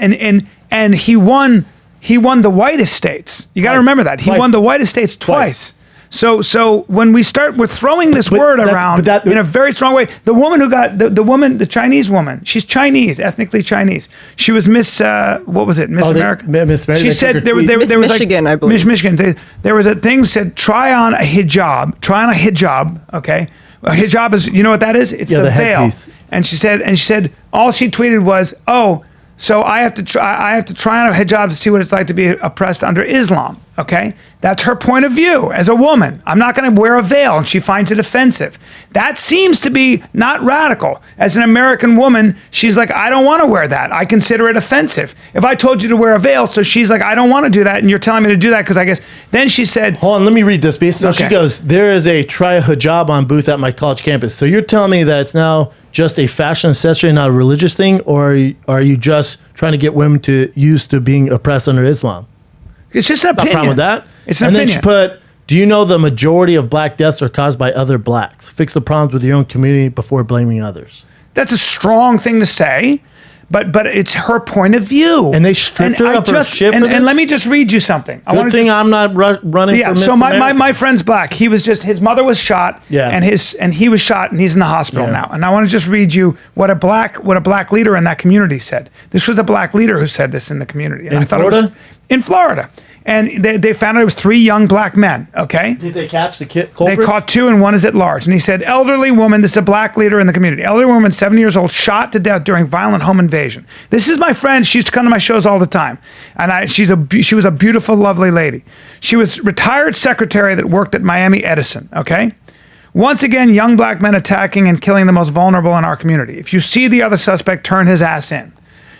and he won the whitest states. You got to remember that. He won the whitest states twice. So when we're throwing this word around in a very strong way, the woman who got the Chinese woman, she's Chinese, ethnically Chinese. She was Miss what was it? Miss America. Miss America. She said there was Michigan, like, I believe. Miss Michigan. There was a thing said try on a hijab. Okay, a hijab is, you know what that is? It's the veil. headpiece. And she said all she tweeted was, so I have to try on a hijab to see what it's like to be oppressed under Islam. Okay, that's her point of view as a woman. I'm not going to wear a veil, and she finds it offensive. That seems to be not radical. As an American woman, she's like, I don't want to wear that. I consider it offensive. If I told you to wear a veil, so she's like, I don't want to do that, and you're telling me to do that because I guess. Then she said, hold on, let me read this. So Okay. she goes, there is a try a hijab on booth at my college campus. So you're telling me that it's now just a fashion accessory, not a religious thing, or are you just trying to get women to used to being oppressed under Islam? it's just an No opinion. problem with that. It's an and opinion. then she put, do you know the majority of black deaths are caused by other blacks? Fix the problems with your own community before blaming others. That's a strong thing to say, but it's her point of view. And they stripped her of her shit for and this? let me just read you something. Good thing I'm not running for Miss so America. my friend's black. He was just, his mother was shot. Yeah. And he was shot, and he's in the hospital Yeah. now. And I want to just read you what a black leader in that community said. This was a black leader who said this in the community. And In I thought it Florida? was in Florida. And they found out it was 3 young black men. Okay. Did they catch the They culprits? caught 2 and 1 is at large. And he said, elderly woman, this is a black leader in the community. Elderly woman, 70 years old, shot to death during violent home invasion. This is my friend. She used to come to my shows all the time. And she was a beautiful, lovely lady. She was retired secretary that worked at Miami Edison. Okay. Once again, young black men attacking and killing the most vulnerable in our community. If you see the other suspect, turn his ass in.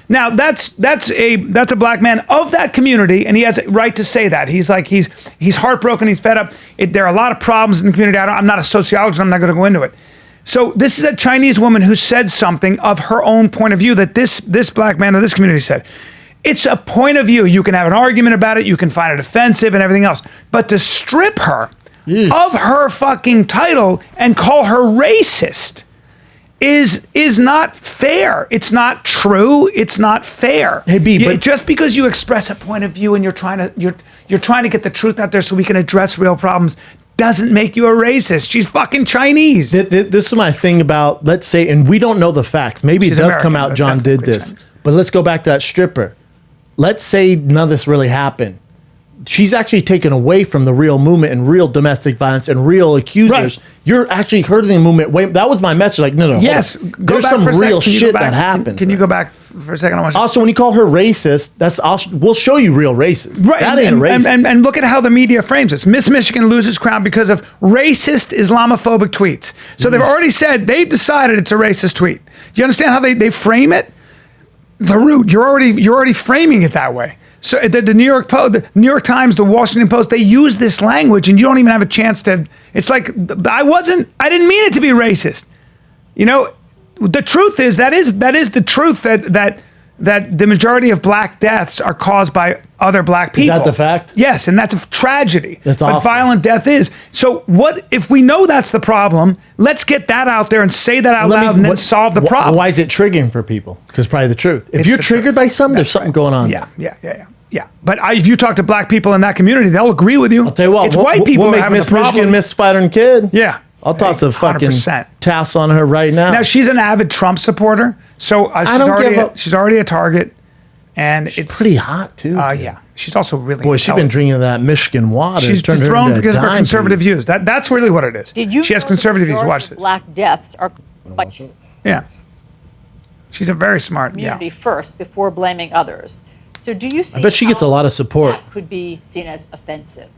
Now that's a black man of that community, and he has a right to say that. He's heartbroken, he's fed up. There are a lot of problems in the community. I'm not a sociologist. I'm not going to go into it. So this is a Chinese woman who said something of her own point of view that this black man of this community said. It's a point of view. You can have an argument about it. You can find it offensive and everything else. But to strip her of her fucking title and call her racist is not fair. It's not true. It's not fair. Hey, B, but just because you express a point of view and you're trying to get the truth out there so we can address real problems doesn't make you a racist. She's fucking Chinese. This is my thing about, let's say, and we don't know the facts. Maybe She's it does American, come out but Jon did ethnically this. Chinese. But let's go back to that stripper. Let's say none of this really happened. She's actually taken away from the real movement and real domestic violence and real accusers. Right. You're actually hurting the movement. Wait, that was my message. Like, no. Yes. There's some real shit that happens. Can you go back for a second? Also, when you call her racist, we'll show you real racist. Right. That ain't racist. And look at how the media frames this. Miss Michigan loses crown because of racist Islamophobic tweets. So they've already said, they've decided it's a racist tweet. Do you understand how they frame it? The root. You're already framing it that way. So the New York Post, the New York Times, the Washington Post, they use this language, and you don't even have a chance to. It's like I didn't mean it to be racist. You know, the truth is that is the truth that the majority of black deaths are caused by other black people. Is that the fact? Yes, and that's a tragedy. That's what awful. Violent death is. So what if we know that's the problem? Let's get that out there and say that out loud, and then solve the problem. Why is it triggering for people? Because probably the truth. If you're triggered by something, there's something going on. Yeah. But if you talk to black people in that community, they'll agree with you. I'll tell you what. It's white people We'll who make have the Miss problem. Michigan Miss Fighter Kid. Yeah. I'll toss a fucking 100%. tassel on her right now. Now she's an avid Trump supporter, so she's already a target, and it's pretty hot too. Yeah, she's also really. Boy, she's been drinking that Michigan water. She's turned her thrown into a because of her dime conservative piece. views. That's really what it is. She has conservative views. Watch this. Black deaths are Yeah, she's a very smart. community first before blaming others. So do you see? I bet she gets a lot of support. That could be seen as offensive.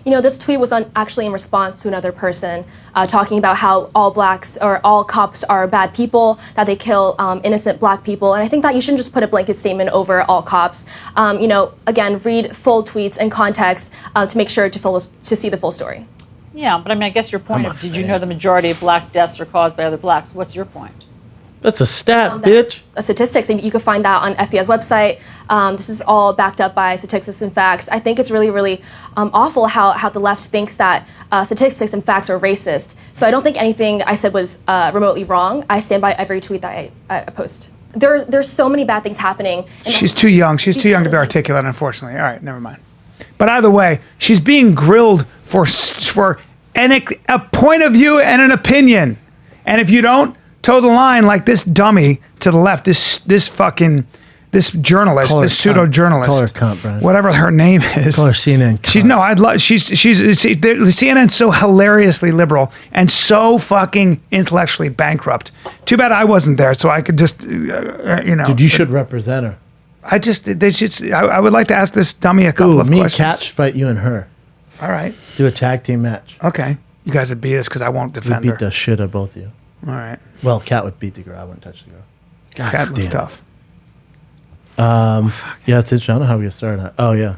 You know, this tweet was actually in response to another person talking about how all blacks or all cops are bad people, that they kill innocent black people. And I think that you shouldn't just put a blanket statement over all cops. You know, again, read full tweets and context to make sure to see the full story. Yeah, but I mean, I guess your point of, did you know the majority of black deaths are caused by other blacks? What's your point? That's a stat, That's bitch. a statistics, and you can find that on FBI's website. This is all backed up by statistics and facts. I think it's really, really awful how the left thinks that statistics and facts are racist. So I don't think anything I said was remotely wrong. I stand by every tweet that I post. There's so many bad things happening. She's too young. She's too young to be articulate, unfortunately. All right, never mind. But either way, she's being grilled for a point of view and an opinion. And if you don't toe the line like this dummy to the left, this journalist, this pseudo journalist, Call her cunt, Bryan. whatever her name is. Call her CNN. CNN's so hilariously liberal and so fucking intellectually bankrupt. Too bad I wasn't there, so I could just, Dude, you should represent her. I would like to ask this dummy a couple of me questions. and Kat should fight you and her. All right. Do a tag team match. Okay. You guys would beat us because I won't We defend beat her. the shit out of both of you. All right. Well, Kat would beat the girl. I wouldn't touch the girl. God Cat looks damn. tough. Yeah, it's interesting. I don't know how we get started. Oh, yeah.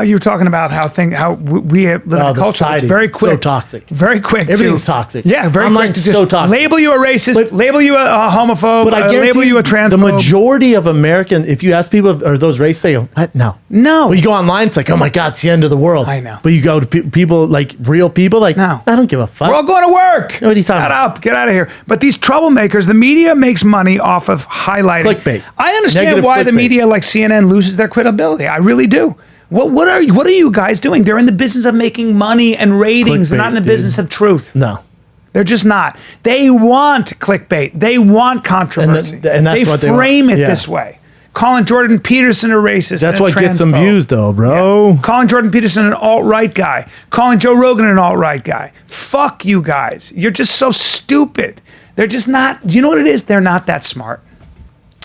You were talking about how we live in a the culture that's society. very quick. So toxic. Very quick. Everything's toxic. Yeah, very I'm quick like to so just toxic. label you a racist, But- label you a homophobe, But I guarantee label you a transphobe. the majority of Americans, if you ask people, are those racist? They go, what? No. No. When you go online, it's like, oh my God, it's the end of the world. I know. But you go to people, like real people, like, No. I don't give a fuck. We're all going to work. What are you talking Shut about? up. Get out of here. But these troublemakers, the media makes money off of highlighting. Clickbait. I understand Negative why the clickbait. media like CNN loses their credibility. I really do. What are you guys doing? They're in the business of making money and ratings. They're not in the Clickbait, business dude. of truth. No. They're just not. They want clickbait. They want controversy. And that's they what they frame want. it Yeah. this way. Calling Jordan Peterson a racist. That's and a what gets some transphobe. views, though, bro. Yeah. Calling Jordan Peterson an alt-right guy. Calling Joe Rogan an alt-right guy. Fuck you guys. You're just so stupid. They're just not. You know what it is? They're not that smart.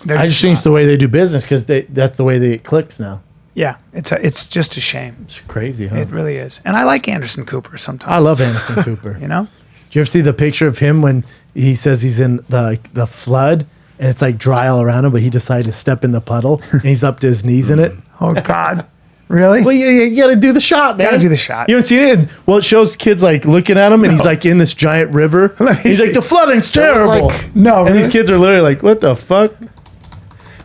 They're I just think it's not. the way they do business because that's the way they get clicks now. Yeah, it's just a shame. It's crazy, huh? It really is. And I like Anderson Cooper sometimes. I love Anderson Cooper. You know? Do you ever see the picture of him when he says he's in the flood and it's like dry all around him, but he decided to step in the puddle and he's up to his knees in it? Oh God. Really? Well, you got to do the shot, man. Gotta do the shot. You haven't seen it? Well, it shows kids like looking at him, and he's like in this giant river. He's like, the flooding's terrible. No, and really? these kids are literally like, what the fuck?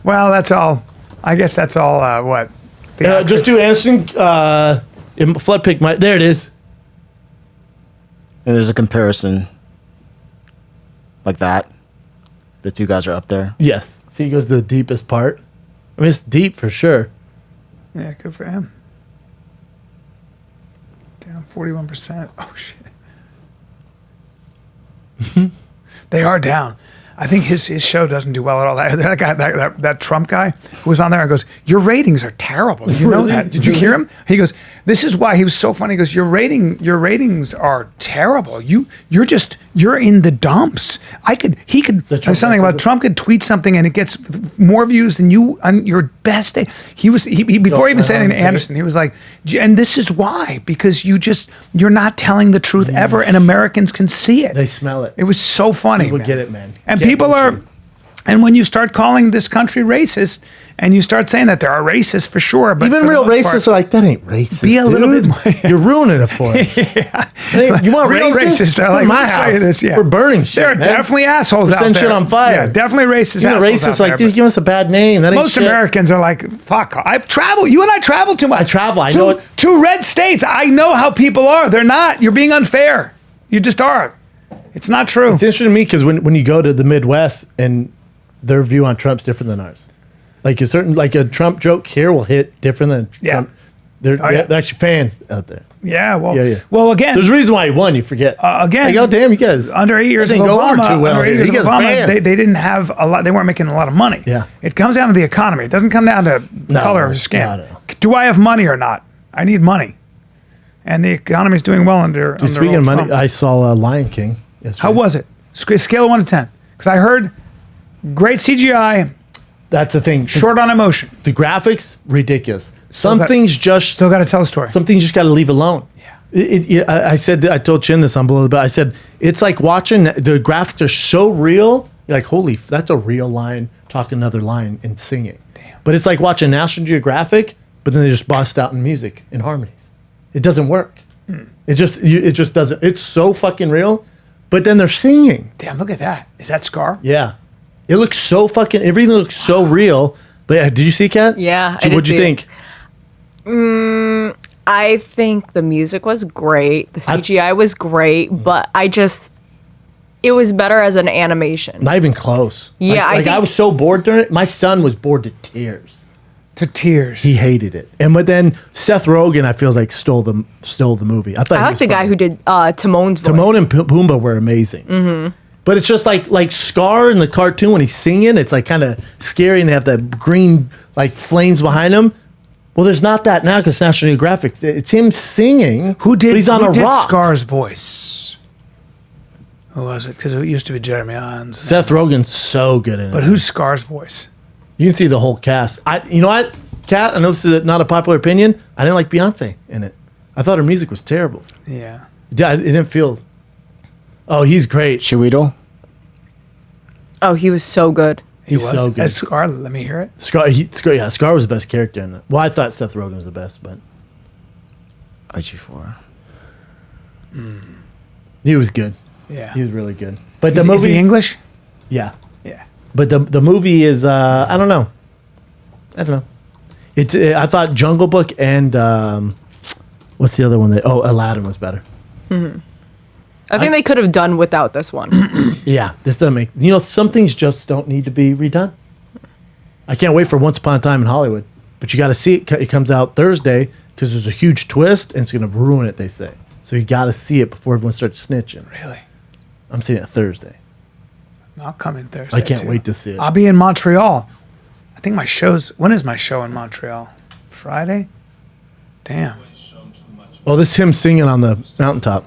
Well, that's all. I guess that's all. What? The Just do Anderson. Flood pick. There it is. And there's a comparison like that. The two guys are up there. Yes. See, he goes to the deepest part. I mean, it's deep for sure. Yeah, good for him. Down 41%. Oh shit. They are down. I think his show doesn't do well at all. That guy, that Trump guy who was on there, goes, "Your ratings are terrible." Did you know that? Did you hear him? He goes, "This is why." He was so funny. He goes, "Your ratings are terrible. You're in the dumps." He could something about Trump could tweet something and it gets more views than you on your best day. He before he even said anything to Anderson, he was like, "And this is why, because you're not telling the truth ever, and Americans can see it. They smell it. It was so funny. People man. get it, man. And Get people bullshit. are, and when you start calling this country racist, and you start saying that there are racists for sure, but Even for the real most racists part- are like, that ain't racist. Be a little dude. bit more- You're ruining it for us. Hey, you want real racists are like, Come to my "Let me show you house. this." Yeah. We're burning shit. There are man. definitely assholes We're out setting there. shit on fire. Yeah, definitely racist You know, assholes racists out like, there, dude, but give us a bad name. That ain't most shit. Americans are like, fuck. I travel. You and I travel too much. I travel. I know it. Two red states. I know how people are. They're not. You're being unfair. You just are. It's not true. It's interesting to me because when you go to the Midwest and their view on Trump's different than ours. Like a Trump joke here will hit different than Yeah. Trump. They're actually fans out there. Yeah. Well. Yeah. Well, again. There's a reason why he won. You forget. Again, Like, oh damn, you guys under 8 years that of didn't go Obama, over too well under 8 here. years You of guys are Obama, fans. they didn't have a lot. They weren't making a lot of money. Yeah. It comes down to the economy. It doesn't come down to color or skin. no. Do I have money or not? I need money, and the economy is doing well under. Dude, speaking of old money, Trump. I saw Lion King. Yesterday. How was it? Scale of 1 to 10. Because I heard great CGI, That's the thing. short on emotion. The graphics ridiculous. Some got- things just Still got to tell a story. some things just got to leave alone. I said I told Chin this on Below the Belt. I said it's like watching the graphics are so real. You're like, holy, that's a real lion talking another lion and singing. Damn. But it's like watching National Geographic, but then they just bust out in music in harmonies. It doesn't work. It just doesn't. It's so fucking real. But then they're singing. Damn, look at that. Is that Scar? Yeah, it looks so fucking. Everything looks so real. But yeah, did you see Kat? Yeah, I did What'd you see think? I think the music was great. The CGI was great, but it was better as an animation. Not even close. Yeah, I I think- was so bored during it. My son was bored to tears. To tears. He hated it. But then Seth Rogen, I feel like stole the movie. I thought I he like was the guy funny. who did Timon's voice. Timon and Pumbaa were amazing. Mm-hmm. But it's just like Scar in the cartoon when he's singing. It's like kind of scary, and they have that green like flames behind him. Well, there's not that now because National Geographic. It's him singing. Who did? But he's on who a did rock. Scar's voice? Who was it? Because it used to be Jeremy Irons. Seth Rogen's so good in it. But who's Scar's voice? You can see the whole cast. You know what, Kat? I know this is not a popular opinion. I didn't like Beyonce in it. I thought her music was terrible. Yeah. It didn't feel. Oh, he's great. Chiweedle. Oh, he was so good. He's so good. As Scar, let me hear it. Scar was the best character in that. Well, I thought Seth Rogen was the best, but IG4. he was good. Yeah. He was really good. But Is, the movie, is he English? yeah. Yeah. But the movie is I don't know. It's I thought Jungle Book and what's the other one? Aladdin was better. I think they could have done without this one. Yeah, this doesn't make some things just don't need to be redone. I can't wait for Once Upon a Time in Hollywood, but you got to see it. It comes out Thursday because there's a huge twist and it's going to ruin it. They say so. You got to see it before everyone starts snitching. Really? I'm seeing it Thursday. I'll come in Thursday. I can't too. wait to see it. I'll be in Montreal. I think my show's. When is my show in Montreal? Friday? Damn. Oh, this is him singing on the mountaintop.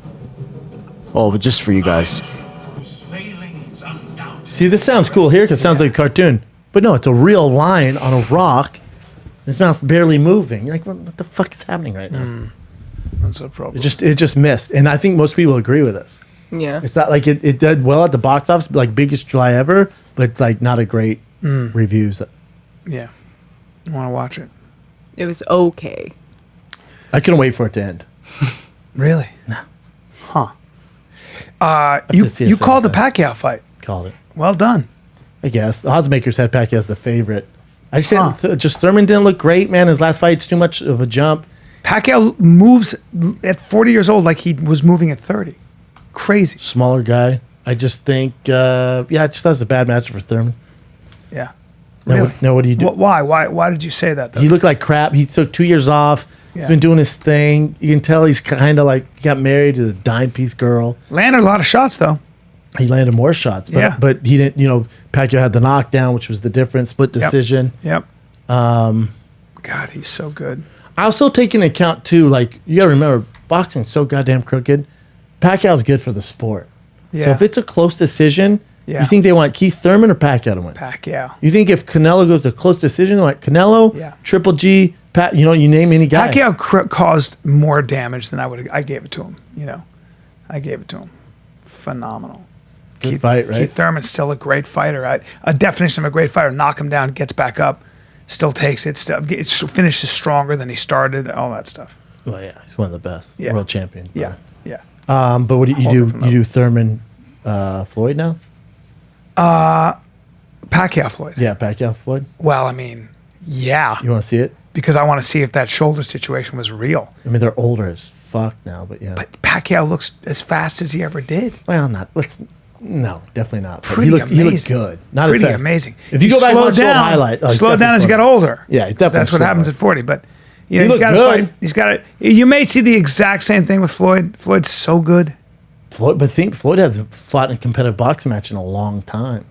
Oh, but just for you guys. See, this sounds cool here because it sounds like a cartoon. But no, it's a real lion on a rock. His mouth's barely moving. You're like, what the fuck is happening right now? That's a problem. It just missed. And I think most people agree with us. Yeah. It's not like it did well at the box office, like biggest July ever, but it's like not a great reviews. Yeah. I want to watch it. It was okay. I couldn't wait for it to end. Really? No. Huh. to see a You called the second Pacquiao fight. Called it. Well done. I guess the odds makers had Pacquiao as the favorite. I just said just Thurman didn't look great, man. His last fight's too much of a jump. Pacquiao moves at 40 years old like he was moving at 30. Crazy. Smaller guy. I just think, it just was a bad match for Thurman. Yeah. Now, Really? what do you do? Why? Why did you say that, though? He looked like crap. He took 2 years off. Yeah. He's been doing his thing. You can tell he's kind of like he got married to the dime piece girl. Landed a lot of shots, though. He landed more shots, but he didn't. Pacquiao had the knockdown, which was the difference. Split decision. Yep. God, he's so good. I also take into account too, like you got to remember, boxing's so goddamn crooked. Pacquiao's good for the sport. Yeah. So if it's a close decision, Yeah. you think they want Keith Thurman or Pacquiao to win? Pacquiao. You think if Canelo goes to a close decision, like Canelo, Yeah. Triple G, Pat, you name any guy. Pacquiao caused more damage than I gave it to him. I gave it to him. Phenomenal. Good fight, right? Keith Thurman's still a great fighter. A definition of a great fighter: knock him down, gets back up, still takes it, finishes stronger than he started. All that stuff. Well, yeah, he's one of the best. Yeah. World champion. Yeah, yeah. But what do you Whole do? different You do Thurman, Floyd now? Pacquiao Floyd. Yeah, Pacquiao Floyd. Well, I mean, yeah, You want to see it? because I want to see if that shoulder situation was real. I mean, they're older as fuck now, but yeah. But Pacquiao looks as fast as he ever did. Well, no, definitely not. But Pretty he looked amazing. good. Not Pretty as fast. amazing. If you go back and slowed watch the highlight, he slowed down as he got older. Yeah, he definitely That's what slowed happens down. at 40. But He he's looked got to good. fight. He's got to. You may see the exact same thing with Floyd. Floyd's so good. Floyd hasn't fought in a competitive boxing match in a long time.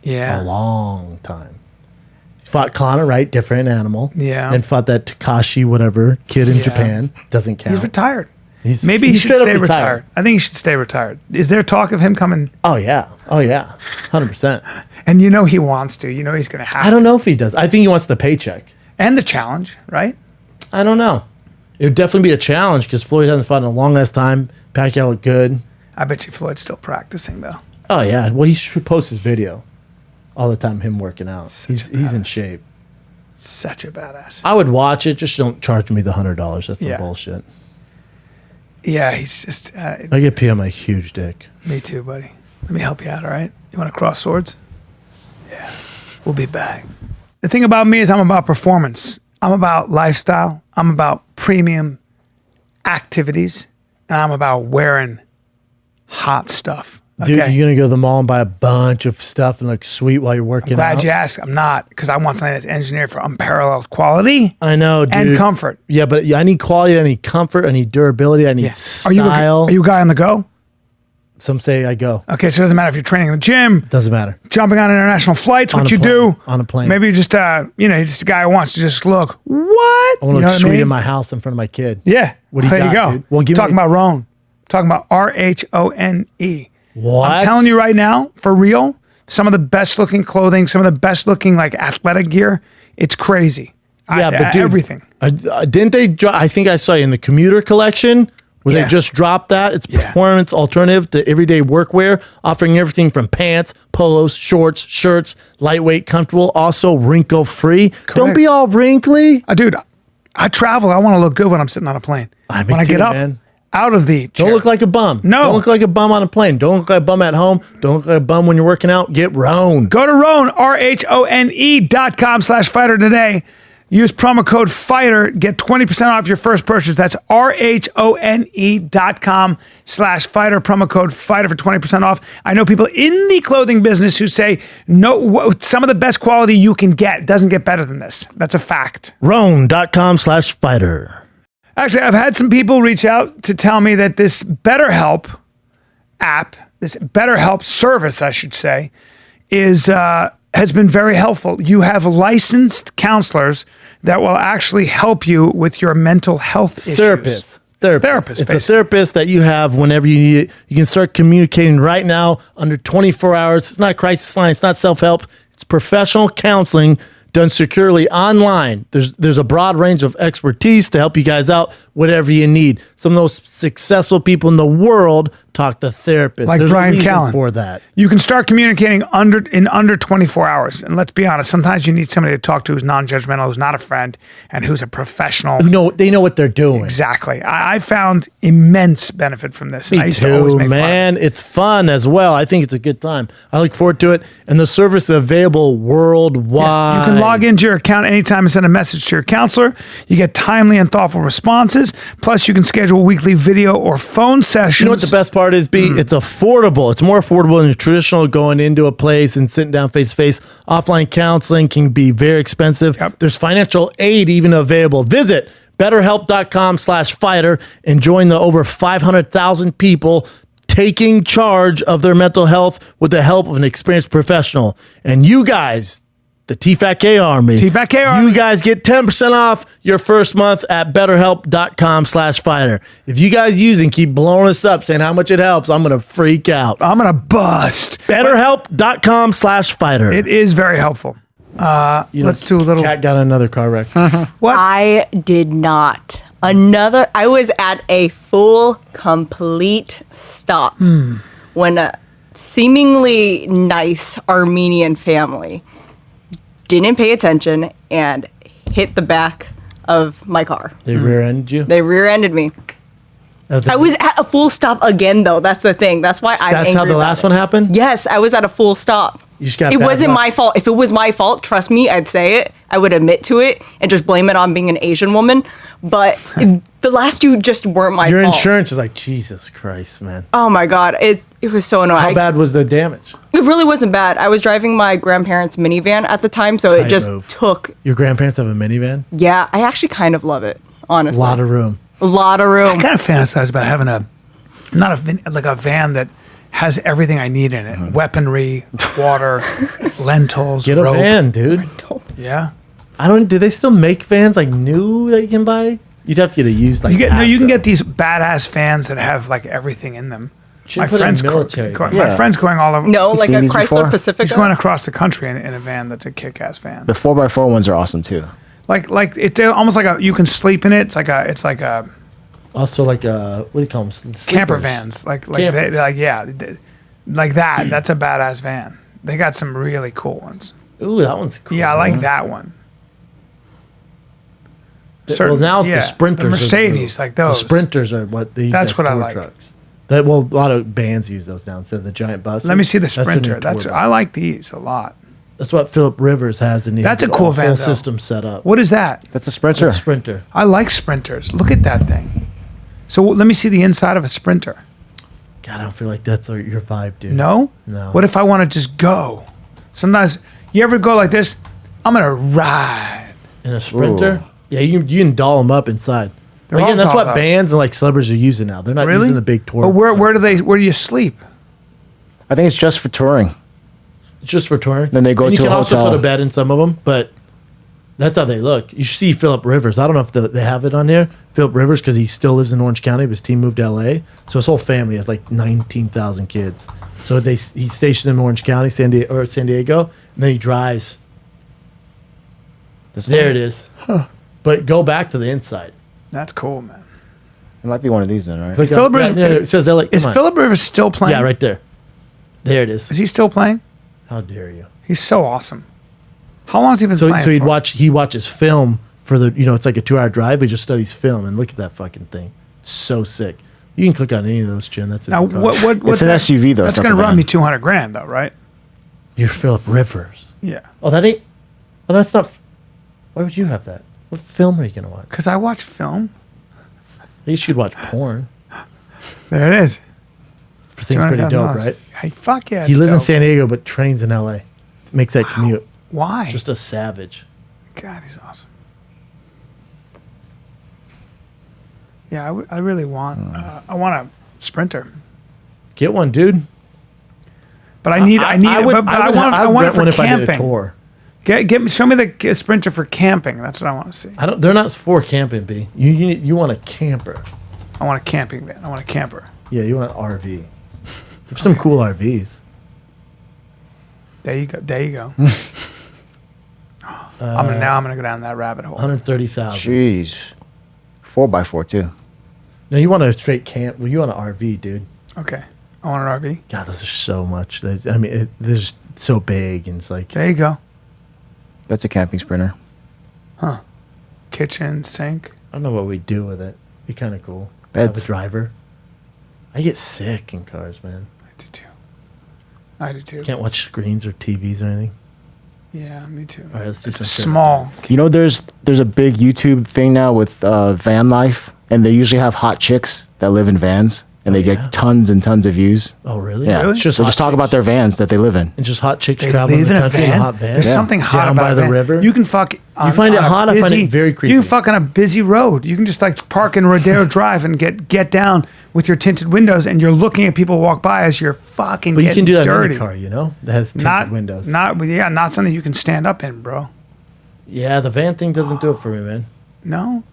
Yeah. A long time. He's fought Conor, right? Different animal. Yeah. Then fought that Takashi, whatever, kid in Yeah. Japan. Doesn't count. He's retired. He's- Maybe he he's should straight up stay retired. retired. I think he should stay retired. Is there talk of him coming? Oh, yeah. 100%. And he wants to. He's going to have I don't know if he does. I think he wants the paycheck. And the challenge, right? I don't know. It would definitely be a challenge because Floyd hasn't fought in a long ass time. Pacquiao looked good. I bet you Floyd's still practicing, though. Oh, yeah. Well, he should post his video all the time, him working out. He's in shape. Such a badass. I would watch it. Just don't charge me the $100. That's Yeah. some bullshit. Yeah, he's just. I get PM a huge dick. Me too, buddy. Let me help you out, all right? You want to cross swords? Yeah. We'll be back. The thing about me is I'm about performance. I'm about lifestyle. I'm about premium activities. And I'm about wearing hot stuff. Dude, you're going to go to the mall and buy a bunch of stuff and look sweet while you're working Glad out? you asked. I'm not, because I want something that's engineered for unparalleled quality I know, dude. and comfort. Yeah, but I need quality, I need comfort, I need durability, I need Yeah. style. Are you a guy on the go? Some say I go. Okay, so it doesn't matter if you're training in the gym, Doesn't matter. jumping on international flights, On what a you plane. do. On a plane. Maybe you're just, you're just a guy who wants to just look, what? I want to look what sweet in my house in front of my kid. Yeah. What do you there got, you go. dude? Well, give Talking me- about Rhone. Talking about RHONE. What? I'm telling you right now, for real, some of the best looking clothing, some of the best looking like athletic gear. It's crazy. Yeah, but dude, everything. Didn't they? I think I saw you in the commuter collection where Yeah. they just dropped that. It's Yeah. performance alternative to everyday workwear, offering everything from pants, polos, shorts, shirts, lightweight, comfortable, also wrinkle free. Don't be all wrinkly. Dude, I travel. I want to look good when I'm sitting on a plane. Me When I too, get up man. out of the chair. Don't look like a bum. No. Don't look like a bum on a plane. Don't look like a bum at home. Don't look like a bum when you're working out. Get Roan. Go to Rhone, RHONE.com/fighter today. Use promo code FIGHTER. Get 20% off your first purchase. That's RHONE.com/fighter. Promo code FIGHTER for 20% off. I know people in the clothing business who say, no, some of the best quality you can get doesn't get better than this. That's a fact. Roan.com/fighter. Actually, I've had some people reach out to tell me that this BetterHelp app, this BetterHelp service, I should say, has been very helpful. You have licensed counselors that will actually help you with your mental health issues. Therapist. Therapist, It's a basically. therapist that you have whenever you need it. You can start communicating right now under 24 hours. It's not crisis line. It's not self-help. It's professional counseling done securely online. There's a broad range of expertise to help you guys out, whatever you need. Some of those successful people in the world talk to therapists. Like There's Bryan a reason Callen. for that. You can start communicating in under 24 hours. And let's be honest, sometimes you need somebody to talk to who's non-judgmental, who's not a friend, and who's a professional. They know what they're doing. Exactly. I found immense benefit from this. Me I used to always too, make man. fun. It's fun as well. I think it's a good time. I look forward to it. And the service is available worldwide. You can log into your account anytime and send a message to your counselor. You get timely and thoughtful responses. Plus, you can schedule weekly video or phone sessions. You know what the best part is, B? It's affordable. It's more affordable than traditional going into a place and sitting down face to face. Offline counseling can be very expensive. Yep. There's financial aid even available. Visit BetterHelp.com/fighter and join the over 500,000 people taking charge of their mental health with the help of an experienced professional. And you guys, the TFAT-K Army. TFAT-K Army. You guys get 10% off your first month at BetterHelp.com/fighter. If you guys use and keep blowing us up saying how much it helps, I'm going to freak out. I'm going to bust. BetterHelp.com/fighter. It is very helpful. Let's do a little. Cat got another car wreck. What? I did not. I was at a full, complete stop when a seemingly nice Armenian family didn't pay attention and hit the back of my car. They rear-ended you? They rear-ended me. I was at a full stop again, though. That's the thing. That's why I'm angry. That's how the last one happened? Yes, I was at a full stop. You just got It bad wasn't luck. my fault. If it was my fault, trust me, I'd say it. I would admit to it and just blame it on being an Asian woman. But the last two just weren't my Your fault. insurance is like, Jesus Christ, man. Oh my God. It was so annoying. How bad was the damage? It really wasn't bad. I was driving my grandparents' minivan at the time, so Tight it just move. took. Your grandparents have a minivan? Yeah, I actually kind of love it, A honestly. lot of room. A lot of I room. kind of fantasize about having a van that has everything I need in it: weaponry, water, lentils, Get a rope. van, dude. Yeah, Do they still make vans like new that you can buy? You'd have to get a used like you can though. get these badass vans that have like everything in them. Should put in military van. My friend's going all over. No, You like seen a these Chrysler before? Pacifica. He's going across the country in a van that's a kick-ass van. The 4x4 ones are awesome too. Like it's almost like you can sleep in it. It's like a Also like what do you call them? camper Sleepers. vans. Like Camper. like that. That's a badass van. They got some really cool ones. Ooh, that one's cool. Yeah, I like that one. Well, now it's the Sprinters. The are Mercedes, like those. The Sprinters are what they use That's as what I tour like. trucks. A lot of bands use those now instead of the giant buses. Let me see the That's new Sprinter. tour That's bus. I like these a lot. That's what Philip Rivers has in the That's a cool van, whole though. system set up. What is that? That's a Sprinter. That's Sprinter. I like Sprinters. Look at that thing. So let me see the inside of a Sprinter. God, I don't feel like that's your vibe, dude. No? No. What if I want to just go? Sometimes you ever go like this? I'm gonna ride. In a Sprinter? Ooh. Yeah, you can doll them up inside. They're Again, all that's dolled what up. bands and like celebrities are using now. They're not Really? using the big tour. But where buses. do you sleep? I think it's just for touring. It's just for touring. Then they go and to you a can also hotel. put a bed in some of them, but that's how they look. You should see Philip Rivers. I don't know if they have it on here. Philip Rivers, because he still lives in Orange County, but his team moved to LA. So his whole family has like 19,000 kids. So he's stationed in Orange County, San Diego, and then he drives. There it is. But go back to the inside. That's cool, man. It might be one of these then, right? Click Philip on- Rivers- yeah, it says LA. Is Come on. Philip Rivers still playing? Yeah, right there. There it is. Is he still playing? How dare you? He's so awesome. How long has he been So playing? he'd for? he watches film for the it's like a 2-hour drive. He just studies film and look at that fucking thing. It's so sick. You can click on any of those, Jen. That's it. Now what's It's an that? SUV though. That's it's not gonna the run van. me $200,000 though, right? You're Philip Rivers. Yeah. Oh, that ain't. Oh, that's not. Why would you have that? What film are you gonna watch? Because I watch film. You should watch porn. There it is. I think it's pretty dope, $200,000. right? Hey, fuck yeah. He it's lives in dope. San Diego, but trains in LA. Makes that commute. Why? Just a savage. God, he's awesome. Yeah, I really want. I want a Sprinter, Get one, dude. but I need. I want. I want it rent for if I did a camping. tour. Get me. Show me the Sprinter for camping. That's what I want to see. I don't. They're not for camping, B. You want a camper. I want a camping van. I want a camper. Yeah, you want an RV. There's some cool RVs. There you go. There you go. I'm gonna go down that rabbit hole. 130,000. Jeez. 4x4 too. No, you want a straight camp. Well, you want an RV, dude. Okay. I want an RV. God, those are so much. They're just so big, and it's like, There you go. That's a camping Sprinter. Kitchen, sink. I don't know what we'd do with it. Be kind of cool. Beds. Have a driver. I get sick in cars, man. I do too. Can't watch screens or TVs or anything. Yeah, me too. All right, let's do It's a some small. You know, there's a big YouTube thing now with van life, and they usually have hot chicks that live in vans, and they get tons and tons of views. Oh, really? Yeah, Really? It's just so hot just talk chicks. about their vans that they live in. And just hot chicks They traveling live the in a country in a van. hot van. There's Yeah. something hot Down about by a the van. river. You can fuck. You find it hot? I find it very creepy. You can fuck on a busy road. You can just like park in Rodeo Drive and get down with your tinted windows, and you're looking at people walk by as you're fucking. But you can do that dirty. in a car, you know, that has tinted Not windows. Not something you can stand up in, bro. Yeah, the van thing doesn't do it for me, man. No.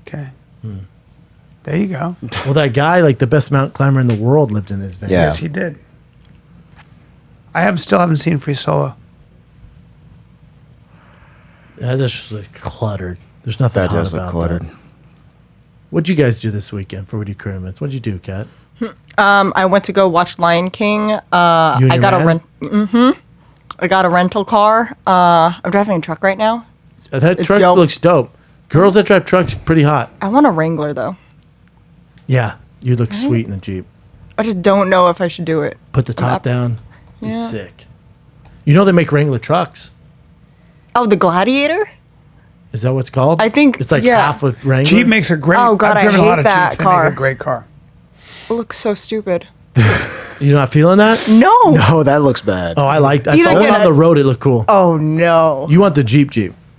Okay. Hmm. There you go. Well, that guy, like the best mountain climber in the world, lived in his van. Yeah. Yes, he did. I still haven't seen Free Solo. Yeah, that's just like cluttered. There's nothing That hot does look about cluttered. that. What'd you guys do this weekend for Woody current events? What'd you do, Kat? I went to go watch Lion King. You and I your got man? I got a rental car. I'm driving a truck right now. That It's truck dope. looks dope. Girls that drive trucks, pretty hot. I want a Wrangler though. Yeah, you look sweet in a Jeep. I just don't know if I should do it. Put the top down. Be Yeah. sick. You know they make Wrangler trucks. Oh, the Gladiator? Is that what it's called? I think- it's like yeah. half a Wrangler. Jeep makes a great. Oh, God, I've driven I a lot hate of that Jeeps. They car. make a great car. It looks so stupid. You're not feeling that? No. Oh, that looks bad. Oh, I liked. I Either saw one get on a- the road. It looked cool. Oh no. You want the Jeep?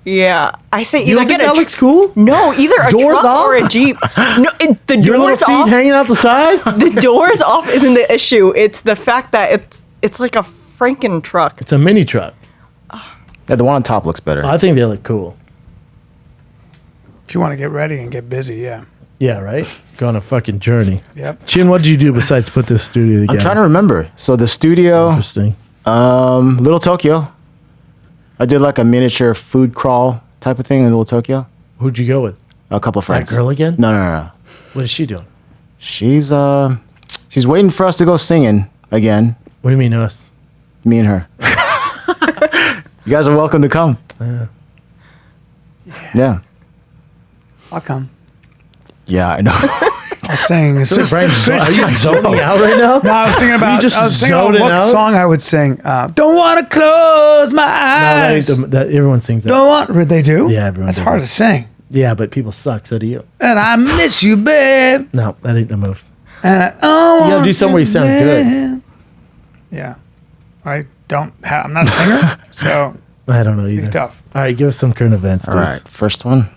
Yeah. I say You either don't think get a that looks cool? No, either a Doors truck or off? a Jeep. No, the Your little doors feet off. hanging out the side. The doors off isn't the issue. It's the fact that it's like a Franken truck. It's a mini truck. Yeah, the one on top looks better. I think they look cool. If you want to get ready and get busy, yeah. Yeah, right. Go on a fucking journey. Yep. Chin, what did you do besides put this studio together? I'm trying to remember. So the studio, Interesting. Little Tokyo. I did like a miniature food crawl type of thing in Little Tokyo. Who'd you go with? A couple of friends. girl again? No. What is she doing? She's waiting for us to go singing again. What do you mean us? Me and her. You guys are welcome to come. Yeah. I'll come. Yeah, I know. I was saying, Are you zoning out right now? No, I was thinking about. You just I was thinking about zoning what out? song I would sing. Don't want to close my eyes. No, everyone sings that. Don't want. They do. Yeah, everyone That's does hard it. to sing. Yeah, but people suck. So do you. And I miss you, babe. No, that ain't the move. And I You gotta want do somewhere you sound good. babe. Yeah, I don't. I'm not a singer, so I don't know either. tough. All right, give us some current events. All right, first one.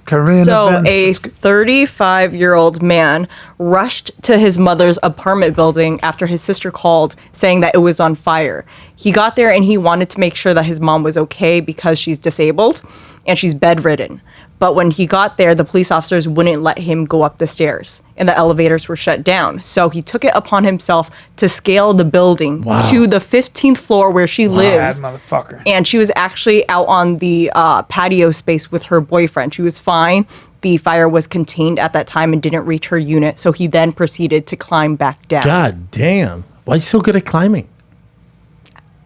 Korean So events. a 35-year-old man rushed to his mother's apartment building after his sister called saying that it was on fire. He got there and he wanted to make sure that his mom was okay because she's disabled and she's bedridden. But when he got there, the police officers wouldn't let him go up the stairs and the elevators were shut down. So he took it upon himself to scale the building to the 15th floor where she Bad lives. motherfucker. And she was actually out on the patio space with her boyfriend. She was fine. The fire was contained at that time and didn't reach her unit. So he then proceeded to climb back down. God damn. Why are you so good at climbing?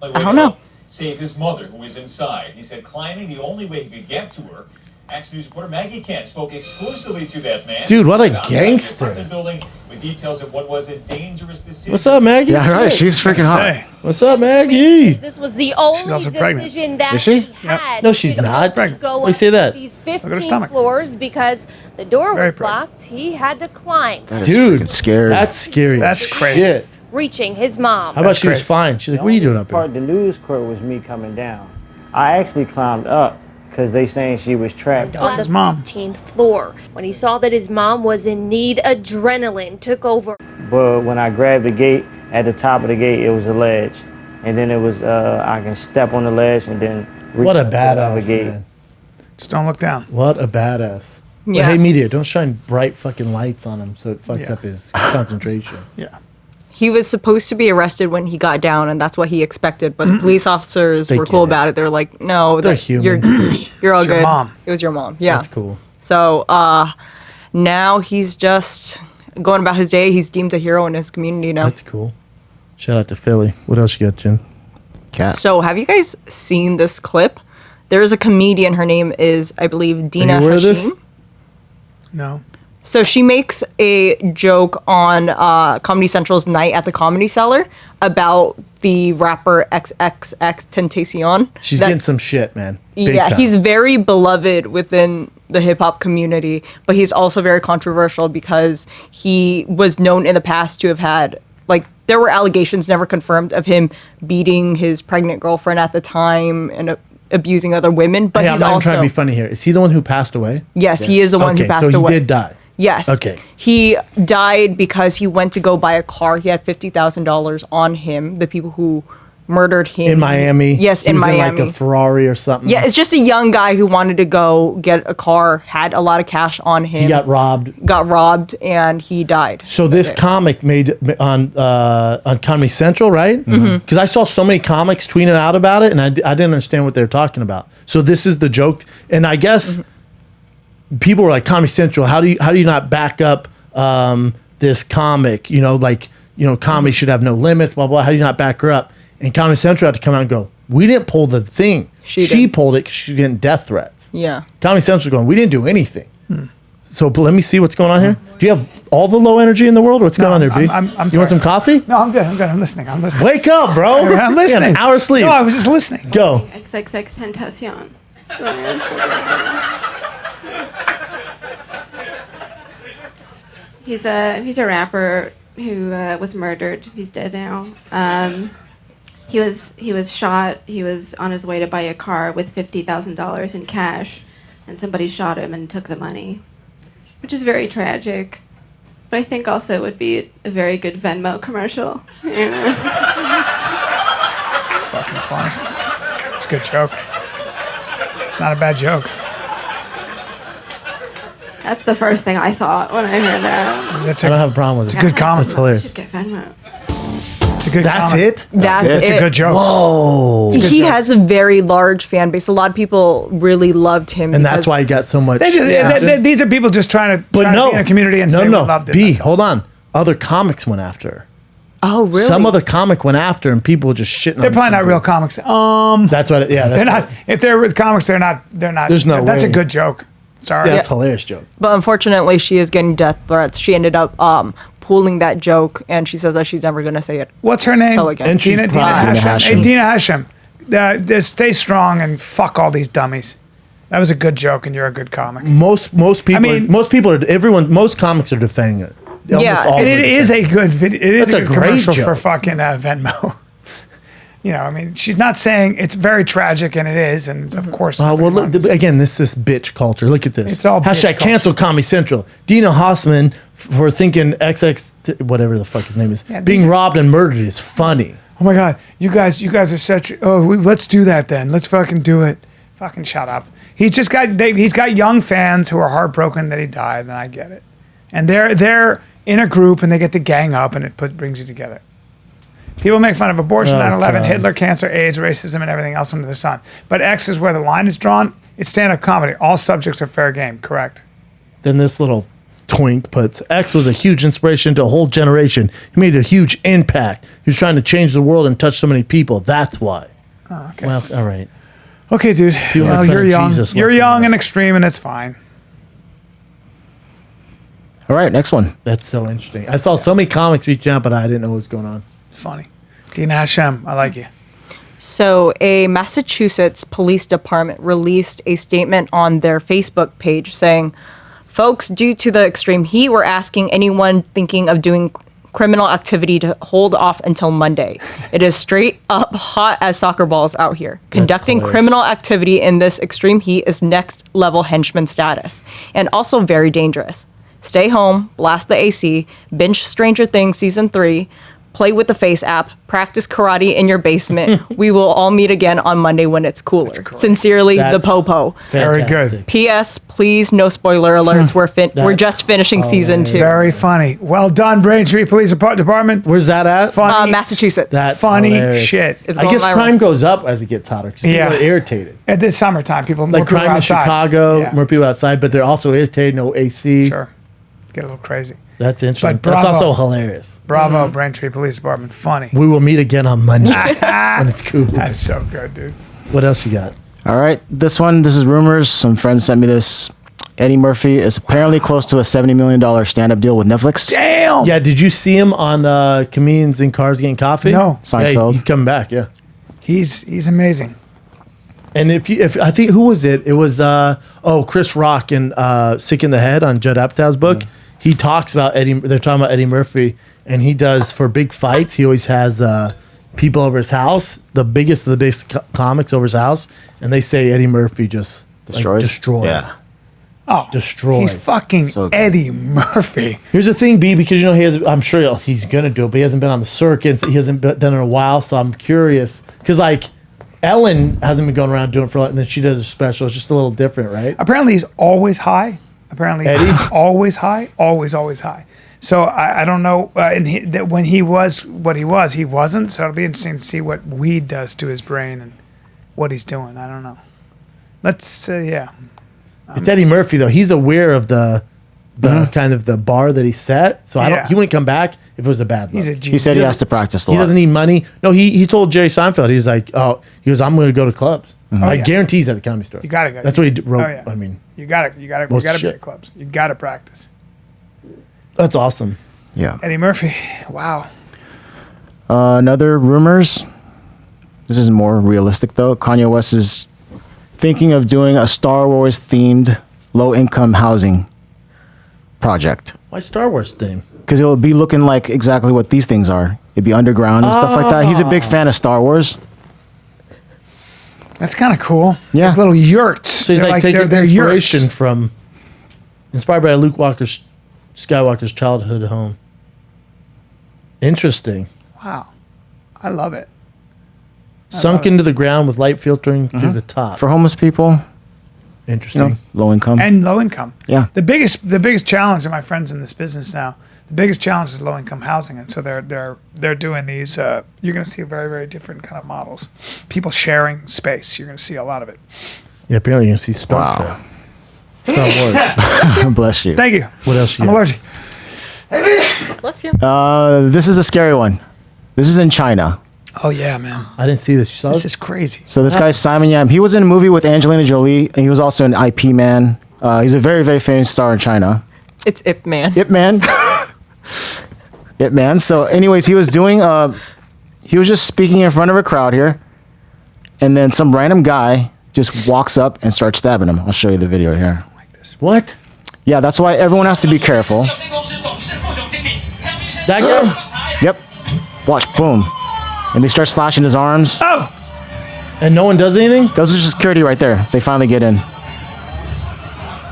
I don't know. Save his mother, who is inside. He said climbing the only way he could get to her. Action News reporter Maggie Kent spoke exclusively to that man. Dude, what a Outside the gangster. apartment building with details of what was a dangerous decision. What's up, Maggie? Yeah, right. She's freaking hot. Say. What's up, Maggie? This was the only also pregnant. decision that Is she? he had. No, she's He could not. Pregnant. Go Why you up say that? These at her 15 stomach. floors because the door Very was pregnant. locked. He had to climb, That is Dude, freaking scary. That's scary. That's as crazy. Shit. reaching his mom. How about she was crazy. fine? She's like, what are you doing up Part here? of the news crew was me coming down. I actually climbed up because they saying she was trapped. That's on his the mom. 15th floor. When he saw that his mom was in need, adrenaline took over. But when I grabbed the gate, at the top of the gate, it was a ledge. And then it was, I can step on the ledge and then reach What a up to the other badass, gate. man. Just don't look down. What a badass. But Yeah. hey, media, don't shine bright fucking lights on him so it fucks Yeah. up his concentration. Yeah. He was supposed to be arrested when he got down, and that's what he expected. But the police officers They were cool get it. about it. They're like, "No, They're that- human. You're all It's your good. mom. It was your mom." Yeah. That's cool. So now he's just going about his day. He's deemed a hero in his community now. That's cool. Shout out to Philly. What else you got, Jen? Cat. So, have you guys seen this clip? There's a comedian. Her name is, I believe, Dina Are you aware of this? Hashim. No. So she makes a joke on Comedy Central's Night at the Comedy Cellar about the rapper XXX Tentacion. She's getting some shit, man. Big Yeah, time. he's very beloved within the hip hop community, but he's also very controversial because he was known in the past to have had, like, there were allegations never confirmed of him beating his pregnant girlfriend at the time and abusing other women. But Hey, he's I'm not even also trying to be funny here. Is he the one who passed away? Yes, he is the one who Okay, passed so he away. did die. Yes. Okay. He died because he went to go buy a car. He had $50,000 on him. The people who murdered him In Miami. Yes, He in was Miami. In like a Ferrari or something. Yeah, it's just a young guy who wanted to go get a car, had a lot of cash on him. He got robbed. Got robbed, and he died. So this comic made on Comedy Central, right? Because I saw so many comics tweeting out about it, and I didn't understand what they were talking about. So this is the joke, and I guess people were like, Comedy Central, how do you not back up this comic? You know, like, comedy should have no limits, blah blah. How do you not back her up? And Comedy Central had to come out and go, we didn't pull the thing. She did. pulled it 'cause she was getting death threats. Yeah. Comedy Central going, we didn't do anything. So but let me see what's going on here. Do you have all the low energy in the world? What's going on there, B? I'm You want sorry. some coffee? No, I'm good. I'm listening. Wake up, bro. I'm listening. You got an hour sleep. No, I was just listening. Go. XXX Tentacion. He's a rapper who was murdered. He's dead now. He was shot. He was on his way to buy a car with $50,000 in cash, and somebody shot him and took the money, which is very tragic. But I think also it would be a very good Venmo commercial. You know? Fucking funny. It's a good joke. It's not a bad joke. That's the first thing I thought when I heard that. I don't have a problem with it. It's a good comment. It's hilarious. Should get Venmo. It's a good That's comment. it? That's it. It's a good joke. Whoa. He has a very large fan base. A lot of people really loved him. And that's because- why he got so much. These are people just trying to be in a community and say we loved it. B, That's all. hold on. Other comics went after her. Oh, really? Some other comic went after her and people were just shitting They're on probably not something. real comics. That's what. They're not. If they're with comics, they're not. There's no That's way. a good joke. Sorry. Yeah, that's a hilarious joke. But unfortunately, she is getting death threats. She ended up pulling that joke, and she says that she's never going to say it. What's her name? Tell again. And she's Dina proud. Hashem. Hashem. Hey, Dina Hashem. Just stay strong and fuck all these dummies. That was a good joke, and you're a good comic. Most people. I mean- most people are. Most comics are defending it. Almost Yeah, all And of it them. is a good video. It is That's a a good great commercial for joke. fucking Venmo. I mean, she's not saying it's very tragic, and it is, and of course. Well, nobody look, wants it. again, this bitch culture. Look at this. It's all bitch hashtag culture. cancel Comedy Central. Dina Hossman for thinking XX whatever the fuck his name is Yeah, being these- robbed and murdered is funny. Oh my God, you guys are such. Let's do that then. Let's fucking do it. Fucking shut up. He's got young fans who are heartbroken that he died, and I get it. And they're in a group and they get to gang up, and it brings you together. People make fun of abortion, Oh, 9/11, God. Hitler, cancer, AIDS, racism, and everything else under the sun. But X is where the line is drawn. It's stand-up comedy. All subjects are fair game. Correct. Then this little twink puts X was a huge inspiration to a whole generation. He made a huge impact. He was trying to change the world and touch so many people. That's why. Oh, okay. Well, all right. Okay, dude. People Well, make fun you're of young. Jesus You're left and young right. and extreme, and it's fine. All right, next one. That's so interesting. I saw so many comics reach out, but I didn't know what was going on. It's funny. Dina Hashem, I like you. So, a Massachusetts police department released a statement on their Facebook page saying, "Folks, due to the extreme heat, we're asking anyone thinking of doing criminal activity to hold off until Monday. It is straight up hot as soccer balls out here. Conducting hilarious. criminal activity in this extreme heat is next level henchman status, and also very dangerous. Stay home, blast the AC, binge Stranger Things Season 3, play with the Face app, practice karate in your basement. We will all meet again on Monday when it's cooler. Sincerely, That's the Popo. Very good. Fantastic. P.S. Please, no spoiler alerts. We're just finishing season 2. Very funny. Well done, Braintree Police Department. Where's that at? Funny. Massachusetts. That's funny hilarious. shit. It's I going guess viral. crime goes up as it gets hotter because people Yeah. are irritated. At the summertime, more Like people crime in outside. Chicago, Yeah. more people outside, but they're also irritated. No AC. Sure. Get a little crazy. That's interesting. But That's bravo. also hilarious. Bravo, Braintree Police Department. Funny. We will meet again on Monday when it's cool. That's so good, dude. What else you got? All right, this is rumors. Some friends sent me this. Eddie Murphy is apparently close to a $70 million stand-up deal with Netflix. Damn. Yeah, did you see him on Comedians in Cars Getting Coffee? No. Seinfeld. Yeah, he's coming back, yeah. He's amazing. And if I think, who was it? It was Chris Rock in Sick in the Head on Judd Apatow's book. Mm. He talks about they're talking about Eddie Murphy, and he does, for big fights, he always has people over his house, the biggest of the biggest comics over his house, and they say Eddie Murphy just destroys. Yeah. Oh, Destroys. He's fucking So good. Eddie Murphy. Here's the thing, B, because I'm sure he's gonna do it, but he hasn't been on the circuit. He hasn't done it in a while, so I'm curious because Ellen hasn't been going around doing it for and then she does a special. It's just a little different, right? Apparently, he's always high. Apparently, Eddie? always high, always high. So I don't know. And when he was what he was, he wasn't. So it'll be interesting to see what weed does to his brain and what he's doing. I don't know. Let's yeah. It's Eddie Murphy though. He's aware of the kind of the bar that he set. So Yeah. he wouldn't come back if it was a bad look. He's a He genius. said he has to practice a He lot. doesn't need money. No, he told Jerry Seinfeld, he's like, I'm going to go to clubs. I yeah. guarantee he's at the Comedy Store. You gotta go. That's what he wrote. Oh, yeah. I mean, You gotta Most be shit. at clubs. You gotta practice. that's awesome. Yeah. Eddie Murphy. Wow. Another rumors. This is more realistic though. Kanye West is thinking of doing a Star Wars themed low income housing project Why Star Wars theme? because it will be looking like exactly what these things are. It'd be underground and stuff like that. He's a big fan of Star Wars. That's kind of cool. Yeah. Those little yurts. So he's They're like taking they're inspiration yurts. from, inspired by Luke Skywalker's childhood home. Interesting. Wow. I love it. Sunk into the ground with light filtering through the top. For homeless people, Interesting. low income. And low income. Yeah. The biggest challenge of my friends in this business now, the biggest challenge is low income housing, and so they're doing these. You're going to see very, very different kind of models. People sharing space. You're going to see a lot of it. Yeah, apparently you can see Star Wow. Trek. Star Wars. Bless you. Thank you. What else you I'm got? allergic. Bless you. This is a scary one. This is in China. Oh yeah, man. I didn't see this. You saw This this? is crazy. So this guy's Simon Yam. He was in a movie with Angelina Jolie, and he was also an IP man. He's a very, very famous star in China. It's Ip Man. Ip Man. Ip Man. So, anyways, he was doing. He was just speaking in front of a crowd here, and then some random guy just walks up and starts stabbing him. I'll show you the video here. What? Yeah, that's why everyone has to be careful. That guy? Yep. Watch. Boom. And they start slashing his arms. Oh, And no one does anything? Those are just security right there. They finally get in.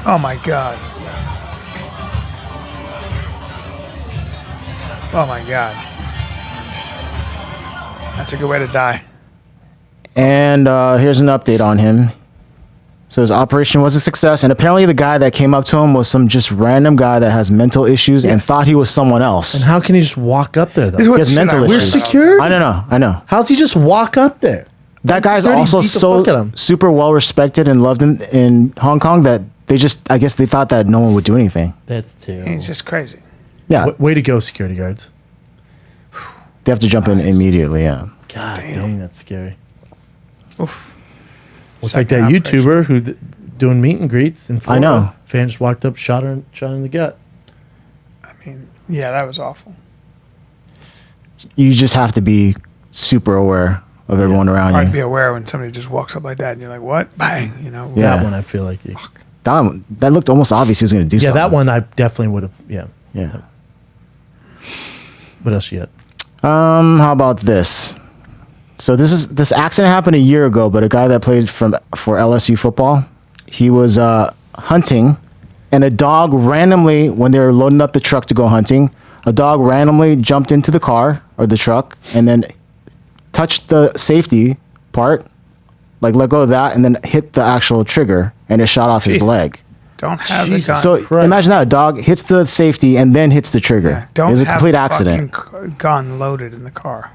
oh my God. Oh my God. That's a good way to die. And here's an update on him. So his operation was a success, and apparently the guy that came up to him was some just random guy that has mental issues and thought he was someone else. And how can he just walk up there, though? This is what He has shit mental I We're issues. worry about. secure? I know. How's he just walk up there? That guy's Security also beat the fuck out of him. super well respected and loved in Hong Kong that I guess they thought that no one would do anything. That's terrible. He's just crazy. Yeah, Way to go, security guards. they have to jump in immediately. Yeah. God dang, that's scary. Oof. It's like Second that operation. YouTuber who doing meet and greets in Florida. know. Fan just walked up, shot her in the gut. I mean, yeah, that was awful. You just have to be super aware of everyone around Hard to you. be aware when somebody just walks up like that and you're like, what? Bang, you know? Yeah. That one, I feel like. That looked almost obvious he was going to do Yeah, something. that one I definitely would have. Yeah. Yeah. What else you got? How about this? So this accident happened a year ago, but a guy that played for LSU football, he was hunting, and a dog randomly, when they were loading up the truck to go hunting, a dog randomly jumped into the car or the truck and then touched the safety part, like let go of that, and then hit the actual trigger, and it shot off his Jesus. leg. Don't have Jesus. the gun. So Christ. imagine that a dog hits the safety and then hits the trigger. Yeah, don't it was a have complete accident. fucking gun loaded in the car.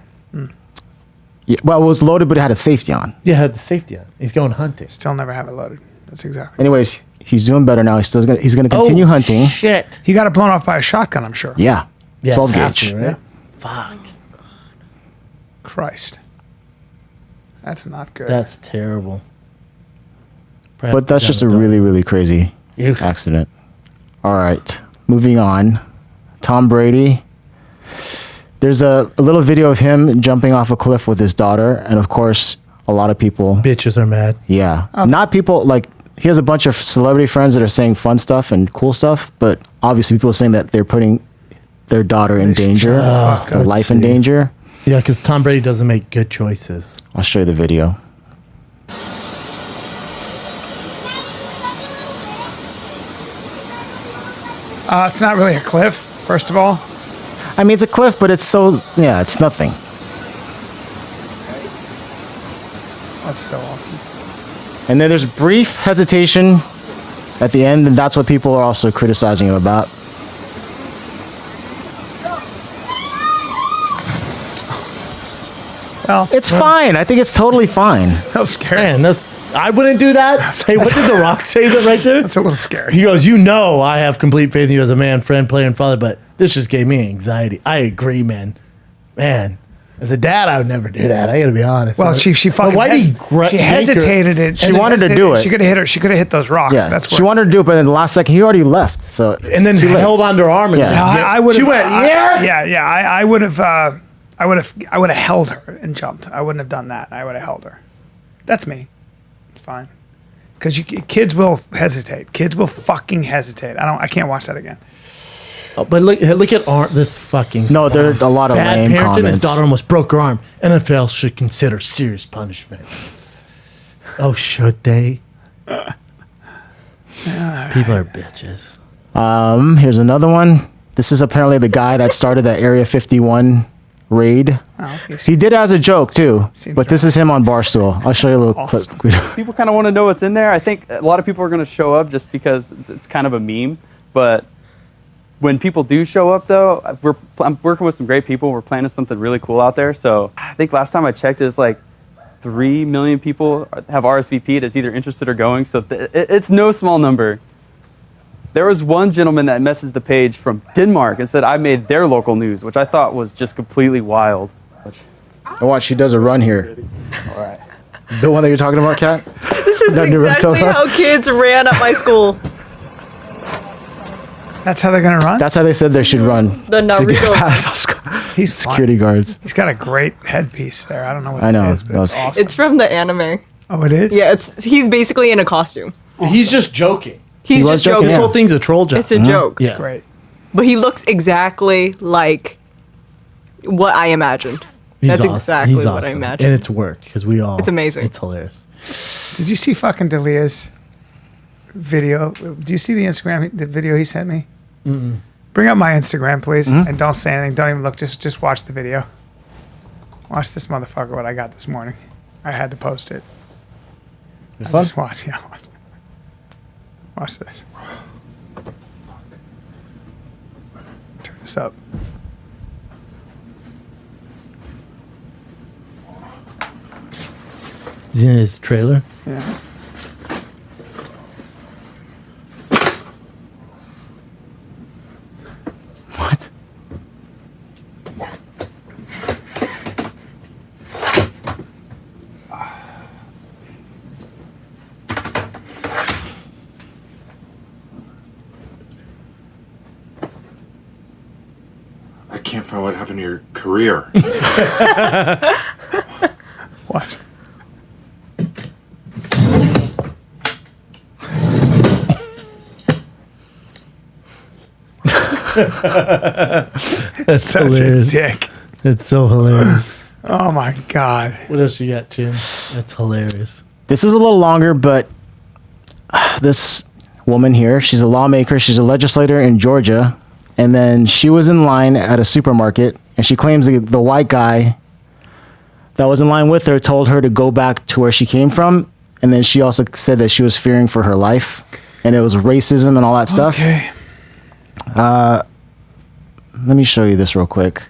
Yeah, well, it was loaded, but it had a safety on. Yeah, had the safety on. He's going hunting. Still never have it loaded. That's exactly. Anyways, he's doing better now. He's going to continue hunting. Shit. He got it blown off by a shotgun, I'm sure. Yeah. 12 have gauge. to, right? Yeah. Fuck. Christ. That's not good. That's terrible. But that's just a really, really crazy Ew. accident. All right. Moving on. Tom Brady. There's a little video of him jumping off a cliff with his daughter. And of course, a lot of people. Bitches are mad. Yeah. Not people like. He has a bunch of celebrity friends that are saying fun stuff and cool stuff. But obviously, people are saying that they're putting their daughter in danger. Their life in danger. Yeah, because Tom Brady doesn't make good choices. I'll show you the video. It's not really a cliff, first of all. I mean, it's a cliff, but it's it's nothing. That's so awesome. And then there's brief hesitation at the end, and that's what people are also criticizing him about. Well, It's fine. I think it's totally fine. that was scary. Man, I wouldn't do that. Hey, what did The Rock say that right there? That's a little scary. He goes, I have complete faith in you as a man, friend, player, and father, but this just gave me anxiety. I agree, man. Man, as a dad, I would never do that. I got to be honest. Well, she fucking why did he she hesitated it. She wanted to do it. She could have hit her. She could have hit those rocks. Yeah, That's she wanted to do it, but in the last second, he already left. So and then held onto her arm. And Yeah. I would. She went, yeah. Yeah. I would have. I would have held her and jumped. I wouldn't have done that. I would have held her. That's me. It's fine. Because kids will hesitate. Kids will fucking hesitate. I can't watch that again. Oh, but look at this fucking. No, there are a lot of bad lame parenting. comments. His daughter almost broke her arm. NFL should consider serious punishment. Oh, should they? People are bitches. Here's another one. This is apparently the guy that started that Area 51 raid. Oh, okay. He did it as a joke too, but this is him on Barstool. I'll show you a little clip. People kind of want to know what's in there. I think a lot of people are going to show up just because it's kind of a meme. But when people do show up, though, I'm working with some great people. We're planning something really cool out there. So I think last time I checked, it's like 3 million people have RSVP'd as either interested or going. So it's no small number. There was one gentleman that messaged the page from Denmark and said I made their local news, which I thought was just completely wild. Watch, she does a run here. All right. The one that you're talking about, Kat? This is exactly how kids ran at my school. That's how they're gonna run. That's how they said they should run. The to get Naruto. past He's security guards. He's got a great headpiece there. I don't know what I know, it is, but that it's was- awesome. It's from the anime. Oh, it is? Yeah, he's basically in a costume. He's just joking. He's was just joking, joking. This whole thing's a troll job. It's a joke. Yeah. Great. But he looks exactly like what I imagined. He's That's awesome. exactly He's what I awesome. imagined. And it's worked because we all. It's amazing. It's hilarious. Did you see fucking Delia's video? Do you see the video he sent me? Mm-mm. Bring up my Instagram, please, and don't say anything. Don't even look. Just watch the video. Watch this motherfucker. What I got this morning. I had to post it. This one? Just watch. Yeah. Watch this. Turn this up. He's in his trailer. Yeah. What? I can't find what happened to your career. What? That's Such hilarious. a dick. It's so hilarious. Oh my god. What else you got, Jim? That's hilarious. This is a little longer, but this woman here, she's a lawmaker. She's a legislator in Georgia. And then she was in line at a supermarket, and she claims the white guy that was in line with her told her to go back to where she came from. And then she also said that she was fearing for her life, and it was racism and all that stuff. Okay. Let me show you this real quick.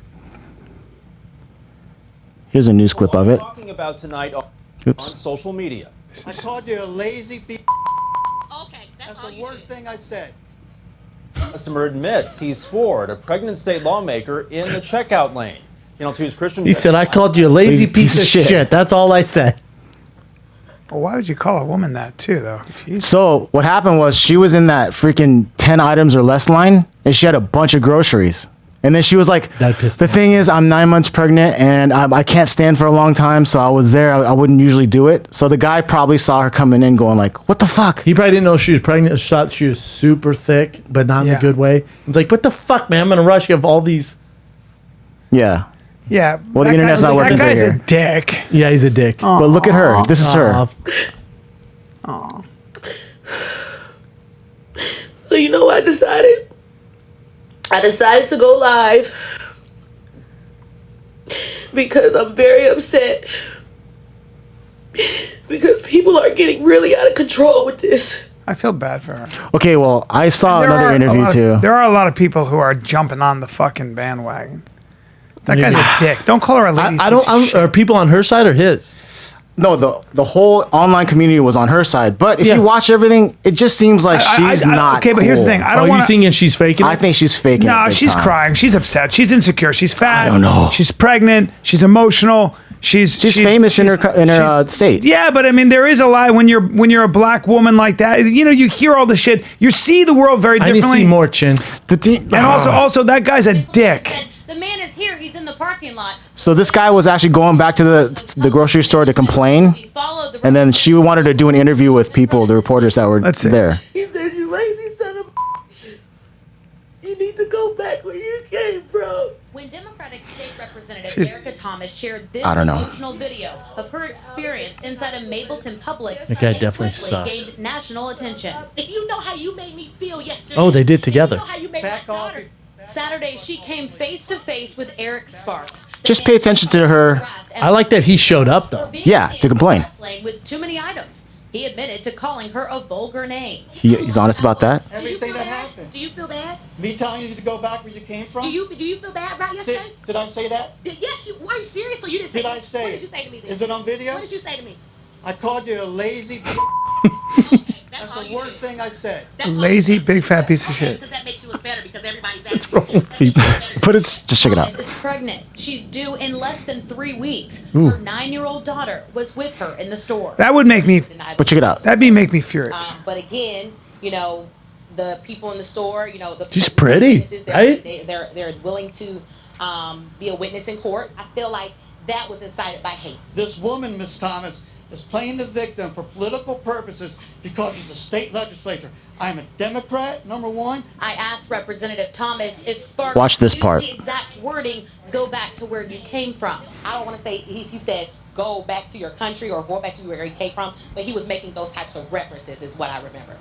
Here's a news clip of it. Talking about tonight on Oops. social media. I called you a lazy That's the worst thing I said. Customer admits he swore at a pregnant state lawmaker in the checkout lane. Channel 2's Christian. He said, I called you a lazy piece of shit. That's all I said. Well, why would you call a woman that too, though? Jeez. So what happened was she was in that freaking 10 items or less line, and she had a bunch of groceries. And then she was like, the thing is, I'm 9 months pregnant, and I can't stand for a long time, so I was there. I wouldn't usually do it. So the guy probably saw her coming in going like, what the fuck? He probably didn't know she was pregnant. He thought she was super thick, but not in a good way. He was like, what the fuck, man? I'm going to rush. You have all these. Yeah. Yeah. Well, the internet's not working. That guy's here. a dick. Yeah, he's a dick. But look at her. This is her. Aw. So you know what I decided? I decided to go live because I'm very upset because people are getting really out of control with this. I feel bad for her. Okay, well, I saw There another are interview too. There are a lot of people who are jumping on the fucking bandwagon. That guy's a dick. Don't call her a lady. Are people on her side or his? No, the whole online community was on her side. But if you watch everything, it just seems like she's not. Okay, but here's the thing. I don't want. You thinking she's faking it? I think she's faking it. No, big she's time. crying. She's upset. She's insecure. She's fat. I don't know. She's pregnant. She's emotional. She's famous in her state. Yeah, but I mean, there is a lie when you're a black woman like that. You know, you hear all the shit. You see the world very I differently. need to see more, Chin. And also that guy's a dick. The man is here. He's in the parking lot. So this guy was actually going back to the grocery store to complain, and then she wanted to do an interview with people, the reporters that were there. He said, you lazy son of a you need to go back where you came from. When Democratic State Representative She's- Erica Thomas shared this I don't know. emotional video of her experience inside a Mableton Publix, That guy it definitely quickly sucks. gained national attention. If you know how you made me feel yesterday. Oh, they did together. You know how you made my daughter. Saturday, she came face to face with Eric Sparks. Just pay attention to her. I like that he showed up, though. Yeah, to complain. Wrestling with too many items. He admitted to calling her a vulgar name. He's honest about that. Everything that happened. Do you feel bad? Me telling you to go back where you came from? Do you feel bad about yesterday? Did I say that? Yes, you. Were you serious or you didn't say? Did I say What it? did you say to me? Then? Is it on video? What did you say to me? I called you a lazy. That's the worst thing I said. Lazy, big fat piece of shit. That makes you look better because everybody's What's wrong with people? But it's just check it out. Thomas is pregnant. She's due in less than 3 weeks. Ooh. Her 9-year-old daughter was with her in the store. That would make me. But check it out. That'd make me furious. But again, you know, the people in the store, you know, the She's pretty, witnesses, right? They're willing to be a witness in court. I feel like that was incited by hate. This woman, Miss Thomas, is playing the victim for political purposes because it's a state legislature. I'm a Democrat, number one. I asked Representative Thomas if Sparks Watch this used part. the exact wording, go back to where you came from. I don't want to say, he said, go back to your country or go back to where you came from, but he was making those types of references is what I remember.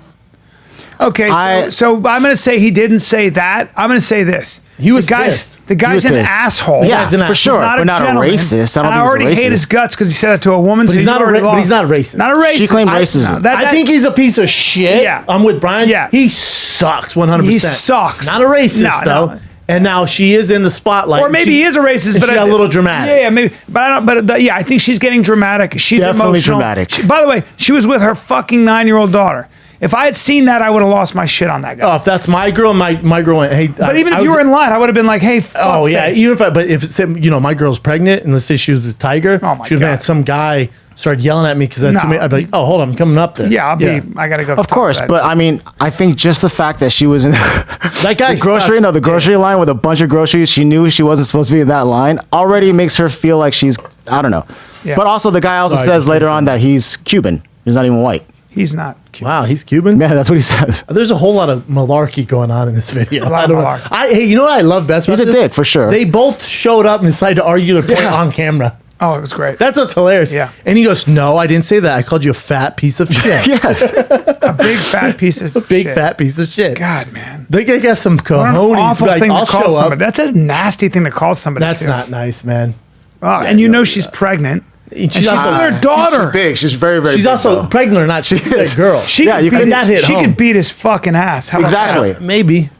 Okay, so I'm going to say he didn't say that. I'm going to say this. He was the guy's pissed. the guy's He was an pissed. asshole. Yeah, He's an for sure, He's but not a gentleman. racist. I don't And think I he's a already hate his racist. guts because he said that to a woman. But so he's you not a already but he's lost. not a racist. Not a racist. She claimed I- racism. no, I think he's a piece of shit. Yeah. I'm with Bryan. Yeah. He sucks 100%. He sucks. Not a racist, No, though. no. And now she is in the spotlight. Or maybe he is a racist, and but she got a little dramatic. Yeah, maybe. But I don't. But yeah, I think she's getting dramatic. She's Definitely emotional. dramatic. By the way, she was with her fucking 9-year-old daughter. If I had seen that, I would have lost my shit on that guy. Oh, if that's my girl, my girl went, hey. But even if you were in line, I would have been like, hey, fuck Oh, yeah. this. Even if but if, you know, my girl's pregnant, and let's say she was with Tiger, Oh, my she would have God. had some guy started yelling at me because I'd No. be like, oh, hold on, I'm coming up there. Yeah, I gotta go. Of course, but I mean, I think just the fact that she was in That guy the grocery, sucks. no, the grocery line with a bunch of groceries, she knew she wasn't supposed to be in that line, already makes her feel like she's, I don't know. Yeah. But also, the guy also Sorry, says just later on that he's Cuban. He's not even white. He's not. Wow, he's Cuban? Yeah, that's what he says. There's a whole lot of malarkey going on in this video. A lot I of don't know. malarkey. Hey, you know what I love best about He's a this? dick, for sure. They both showed up and decided to argue their point on camera. Oh, it was great. That's what's hilarious. Yeah. And he goes, no, I didn't say that. I called you a fat piece of shit. Yes. A big fat piece of Big shit. fat piece of shit. God, man. They got some What an cojones. awful Like, thing I'll to call show somebody. up. That's a nasty thing to call somebody. That's too. not nice, man. Oh, and you know she's pregnant. And She's with her daughter. She's big. She's very, very She's big, also though. pregnant or not. She's a girl. She Yeah, could you beat could- that hit She home. could beat his fucking ass. How about Exactly. that? Maybe.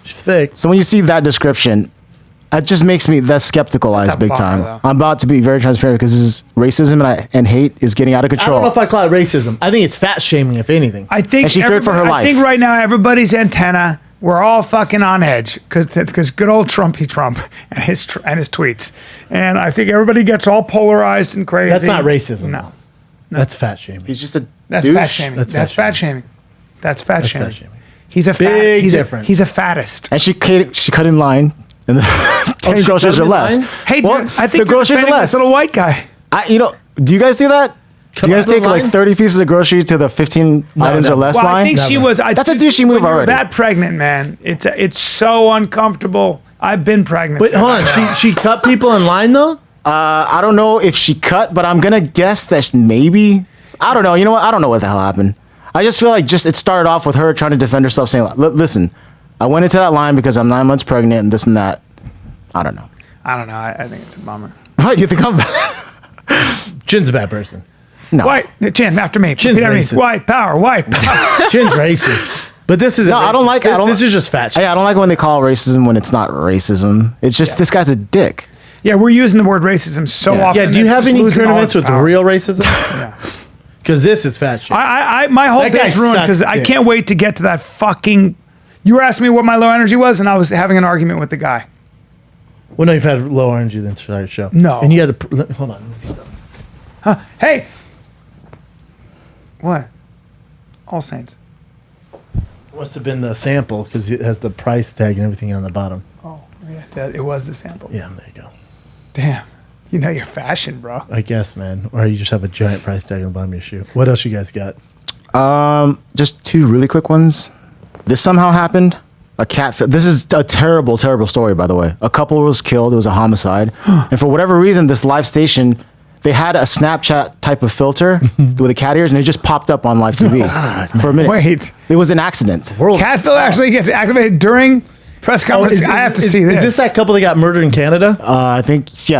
She's thick. So when you see that description, It just makes me that skepticalized That's a big bummer, time. though. I'm about to be very transparent because this is racism and hate is getting out of I control. don't know if I call it racism. I think it's fat shaming, if anything. I think And she feared for her I think life. right now everybody's antenna. We're all fucking on edge because good old Trumpy Trump and his tweets, and I think everybody gets all polarized and crazy. That's not racism. No, That's fat shaming. He's just a that's douche. fat shaming. That's fat shaming. That's fat That's shaming. fat shaming. He's a Big fat. difference. He's a fattest. And she cut in line, and the 10 she groceries cut are in less. line? Hey, dude, Well, I think the you're groceries are defending less. this little white guy. Do you guys do that? Come Do you guys up in take like line? 30 pieces of grocery to the 15 items or never. less Well, line? I think she Never. was. That's a douchey move when you're already. That pregnant, man. It's so uncomfortable. I've been pregnant. But hold on, she cut people in line though? I don't know if she cut, but I'm gonna guess that maybe. I don't know. You know what? I don't know what the hell happened. I just feel like it started off with her trying to defend herself, saying, "Listen, I went into that line because I'm 9 months pregnant and this and that." I don't know. I don't know. I think it's a bummer. What do you think I'm? Chin's a bad person. No. White Chin after me. Chin's Repeat after me. racist. White power. White power. Chin's racist. But this is No, I don't like. This is just fat shit. Yeah, I don't like when they call racism when it's not racism. It's just this guy's a dick. Yeah, we're using the word racism so Yeah. often. Yeah, do you it's have just any losing current all events its with power. real racism? Yeah. Because this is fat shit. My whole That guy day's ruined because sucks I dick. can't wait to get to that fucking. You were asking me what my low energy was, and I was having an argument with the guy. Well, no, you've had low energy the entire show. No. And you had to. Hold on, let me see something. Huh? Hey. What? All Saints. Must have been the sample because it has the price tag and everything on the bottom. Oh, yeah, it was the sample. Yeah, there you go. Damn. You know your fashion, bro. I guess, man. Or you just have a giant price tag on the bottom of your shoe. What else you guys got? Just two really quick ones. This somehow happened. This is a terrible, terrible story, by the way. A couple was killed. It was a homicide. And for whatever reason, this live station, they had a Snapchat type of filter with the cat ears, and it just popped up on live TV for a minute. Wait. It was an accident. Cat filter actually gets activated during press conference. I have to see this. Is this that couple that got murdered in Canada? I think so.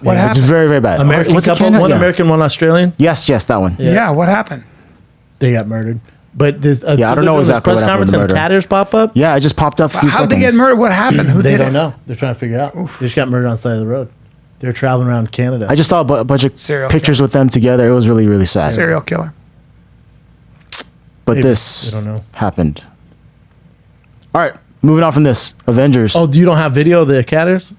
What It's happened? very, very bad. American Was it couple, Canada? one Yeah. American, one Australian. Yes, that one. Yeah, what happened? They got murdered. But this, I don't know exactly press what happened conference with the and murder. cat ears pop up. Yeah, it just popped up a few How'd seconds. they get murdered? What happened? Who They did don't it? know. They're trying to figure out. They just got murdered on the side of the road. They're traveling around Canada. I just saw a bunch of Serial pictures with them together. It was really, really sad. Serial killer. But Maybe. this I don't know. happened. All right, moving on from this. Avengers. Oh, you don't have video of the cat ears?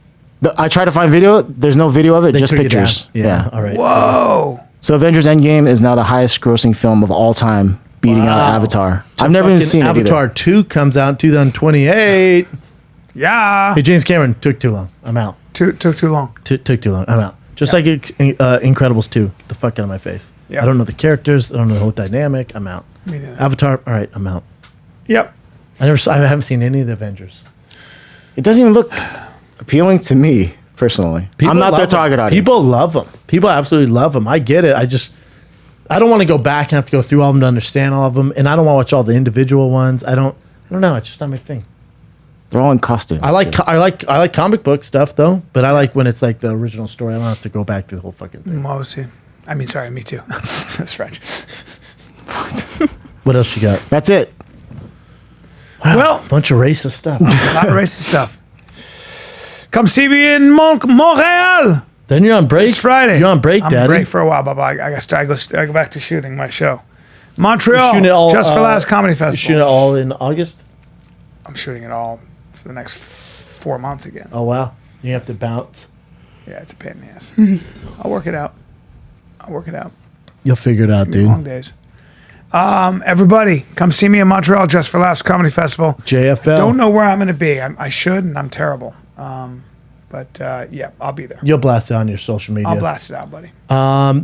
I tried to find video. There's no video of it, They just took it down. pictures. Yeah. All right. Whoa. So Avengers Endgame is now the highest grossing film of all time, beating out Wow. Avatar. I've never even Fucking seen Avatar it either. 2 comes out in 2028. Yeah. Hey, James Cameron, took too long. I'm out. Took too long. Took too long. I'm out. Just like Incredibles 2. Get the fuck out of my face. Yeah. I don't know the characters. I don't know the whole dynamic. I'm out. Me neither. Avatar, all right, I'm out. Yep. I haven't seen any of the Avengers. It doesn't even look appealing to me personally. I'm not their love them. target audience. People love them. People absolutely love them. I get it. I don't want to go back and have to go through all of them to understand all of them, and I don't want to watch all the individual ones. I don't know. It's just not my thing. They're all in costumes. I like comic book stuff though, but I like when it's like the original story. I don't have to go back to the whole fucking thing. Mostly. I mean, sorry, me too. That's French. What else you got? That's it. Well, Bunch of racist stuff. a lot of racist stuff. Come see me in Montreal Then you're on break. this Friday. You're on break, I'm Daddy. break for a while, Baba. I go back to shooting my show. Montreal, You're shooting it all, Just for Last Comedy You're Festival. shooting it all in August. I'm shooting it all for the next 4 months again. Oh wow, you have to bounce. Yeah, it's a pain in the ass. I'll work it out. You'll figure it out, dude. Long days. Everybody, come see me in Montreal, Just for Laughs Comedy Festival. JFL. Don't know where I'm going to be. I should, and I'm terrible. But yeah, I'll be there. You'll blast it on your social media. I'll blast it out, buddy.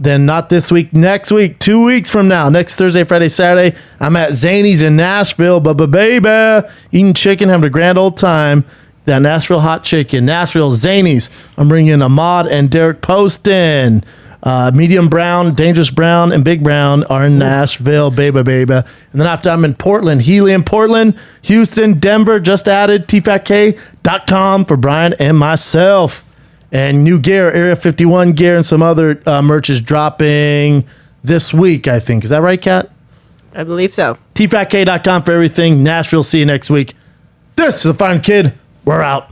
Then not this week, next week, 2 weeks from now, next Thursday, Friday, Saturday, I'm at Zany's in Nashville, baby, eating chicken, having a grand old time. That Nashville hot chicken, Nashville Zany's. I'm bringing Ahmad and Derek Poston. Medium Brown, Dangerous Brown, and Big Brown are in Nashville, baby. And then after I'm in Portland, Healy in Portland, Houston, Denver, just added, tfatk.com for Bryan and myself. And new gear, Area 51 gear, and some other merch is dropping this week, I think. Is that right, Kat? I believe so. tfatk.com for everything. Nashville, see you next week. This is The Fine Kid. We're out.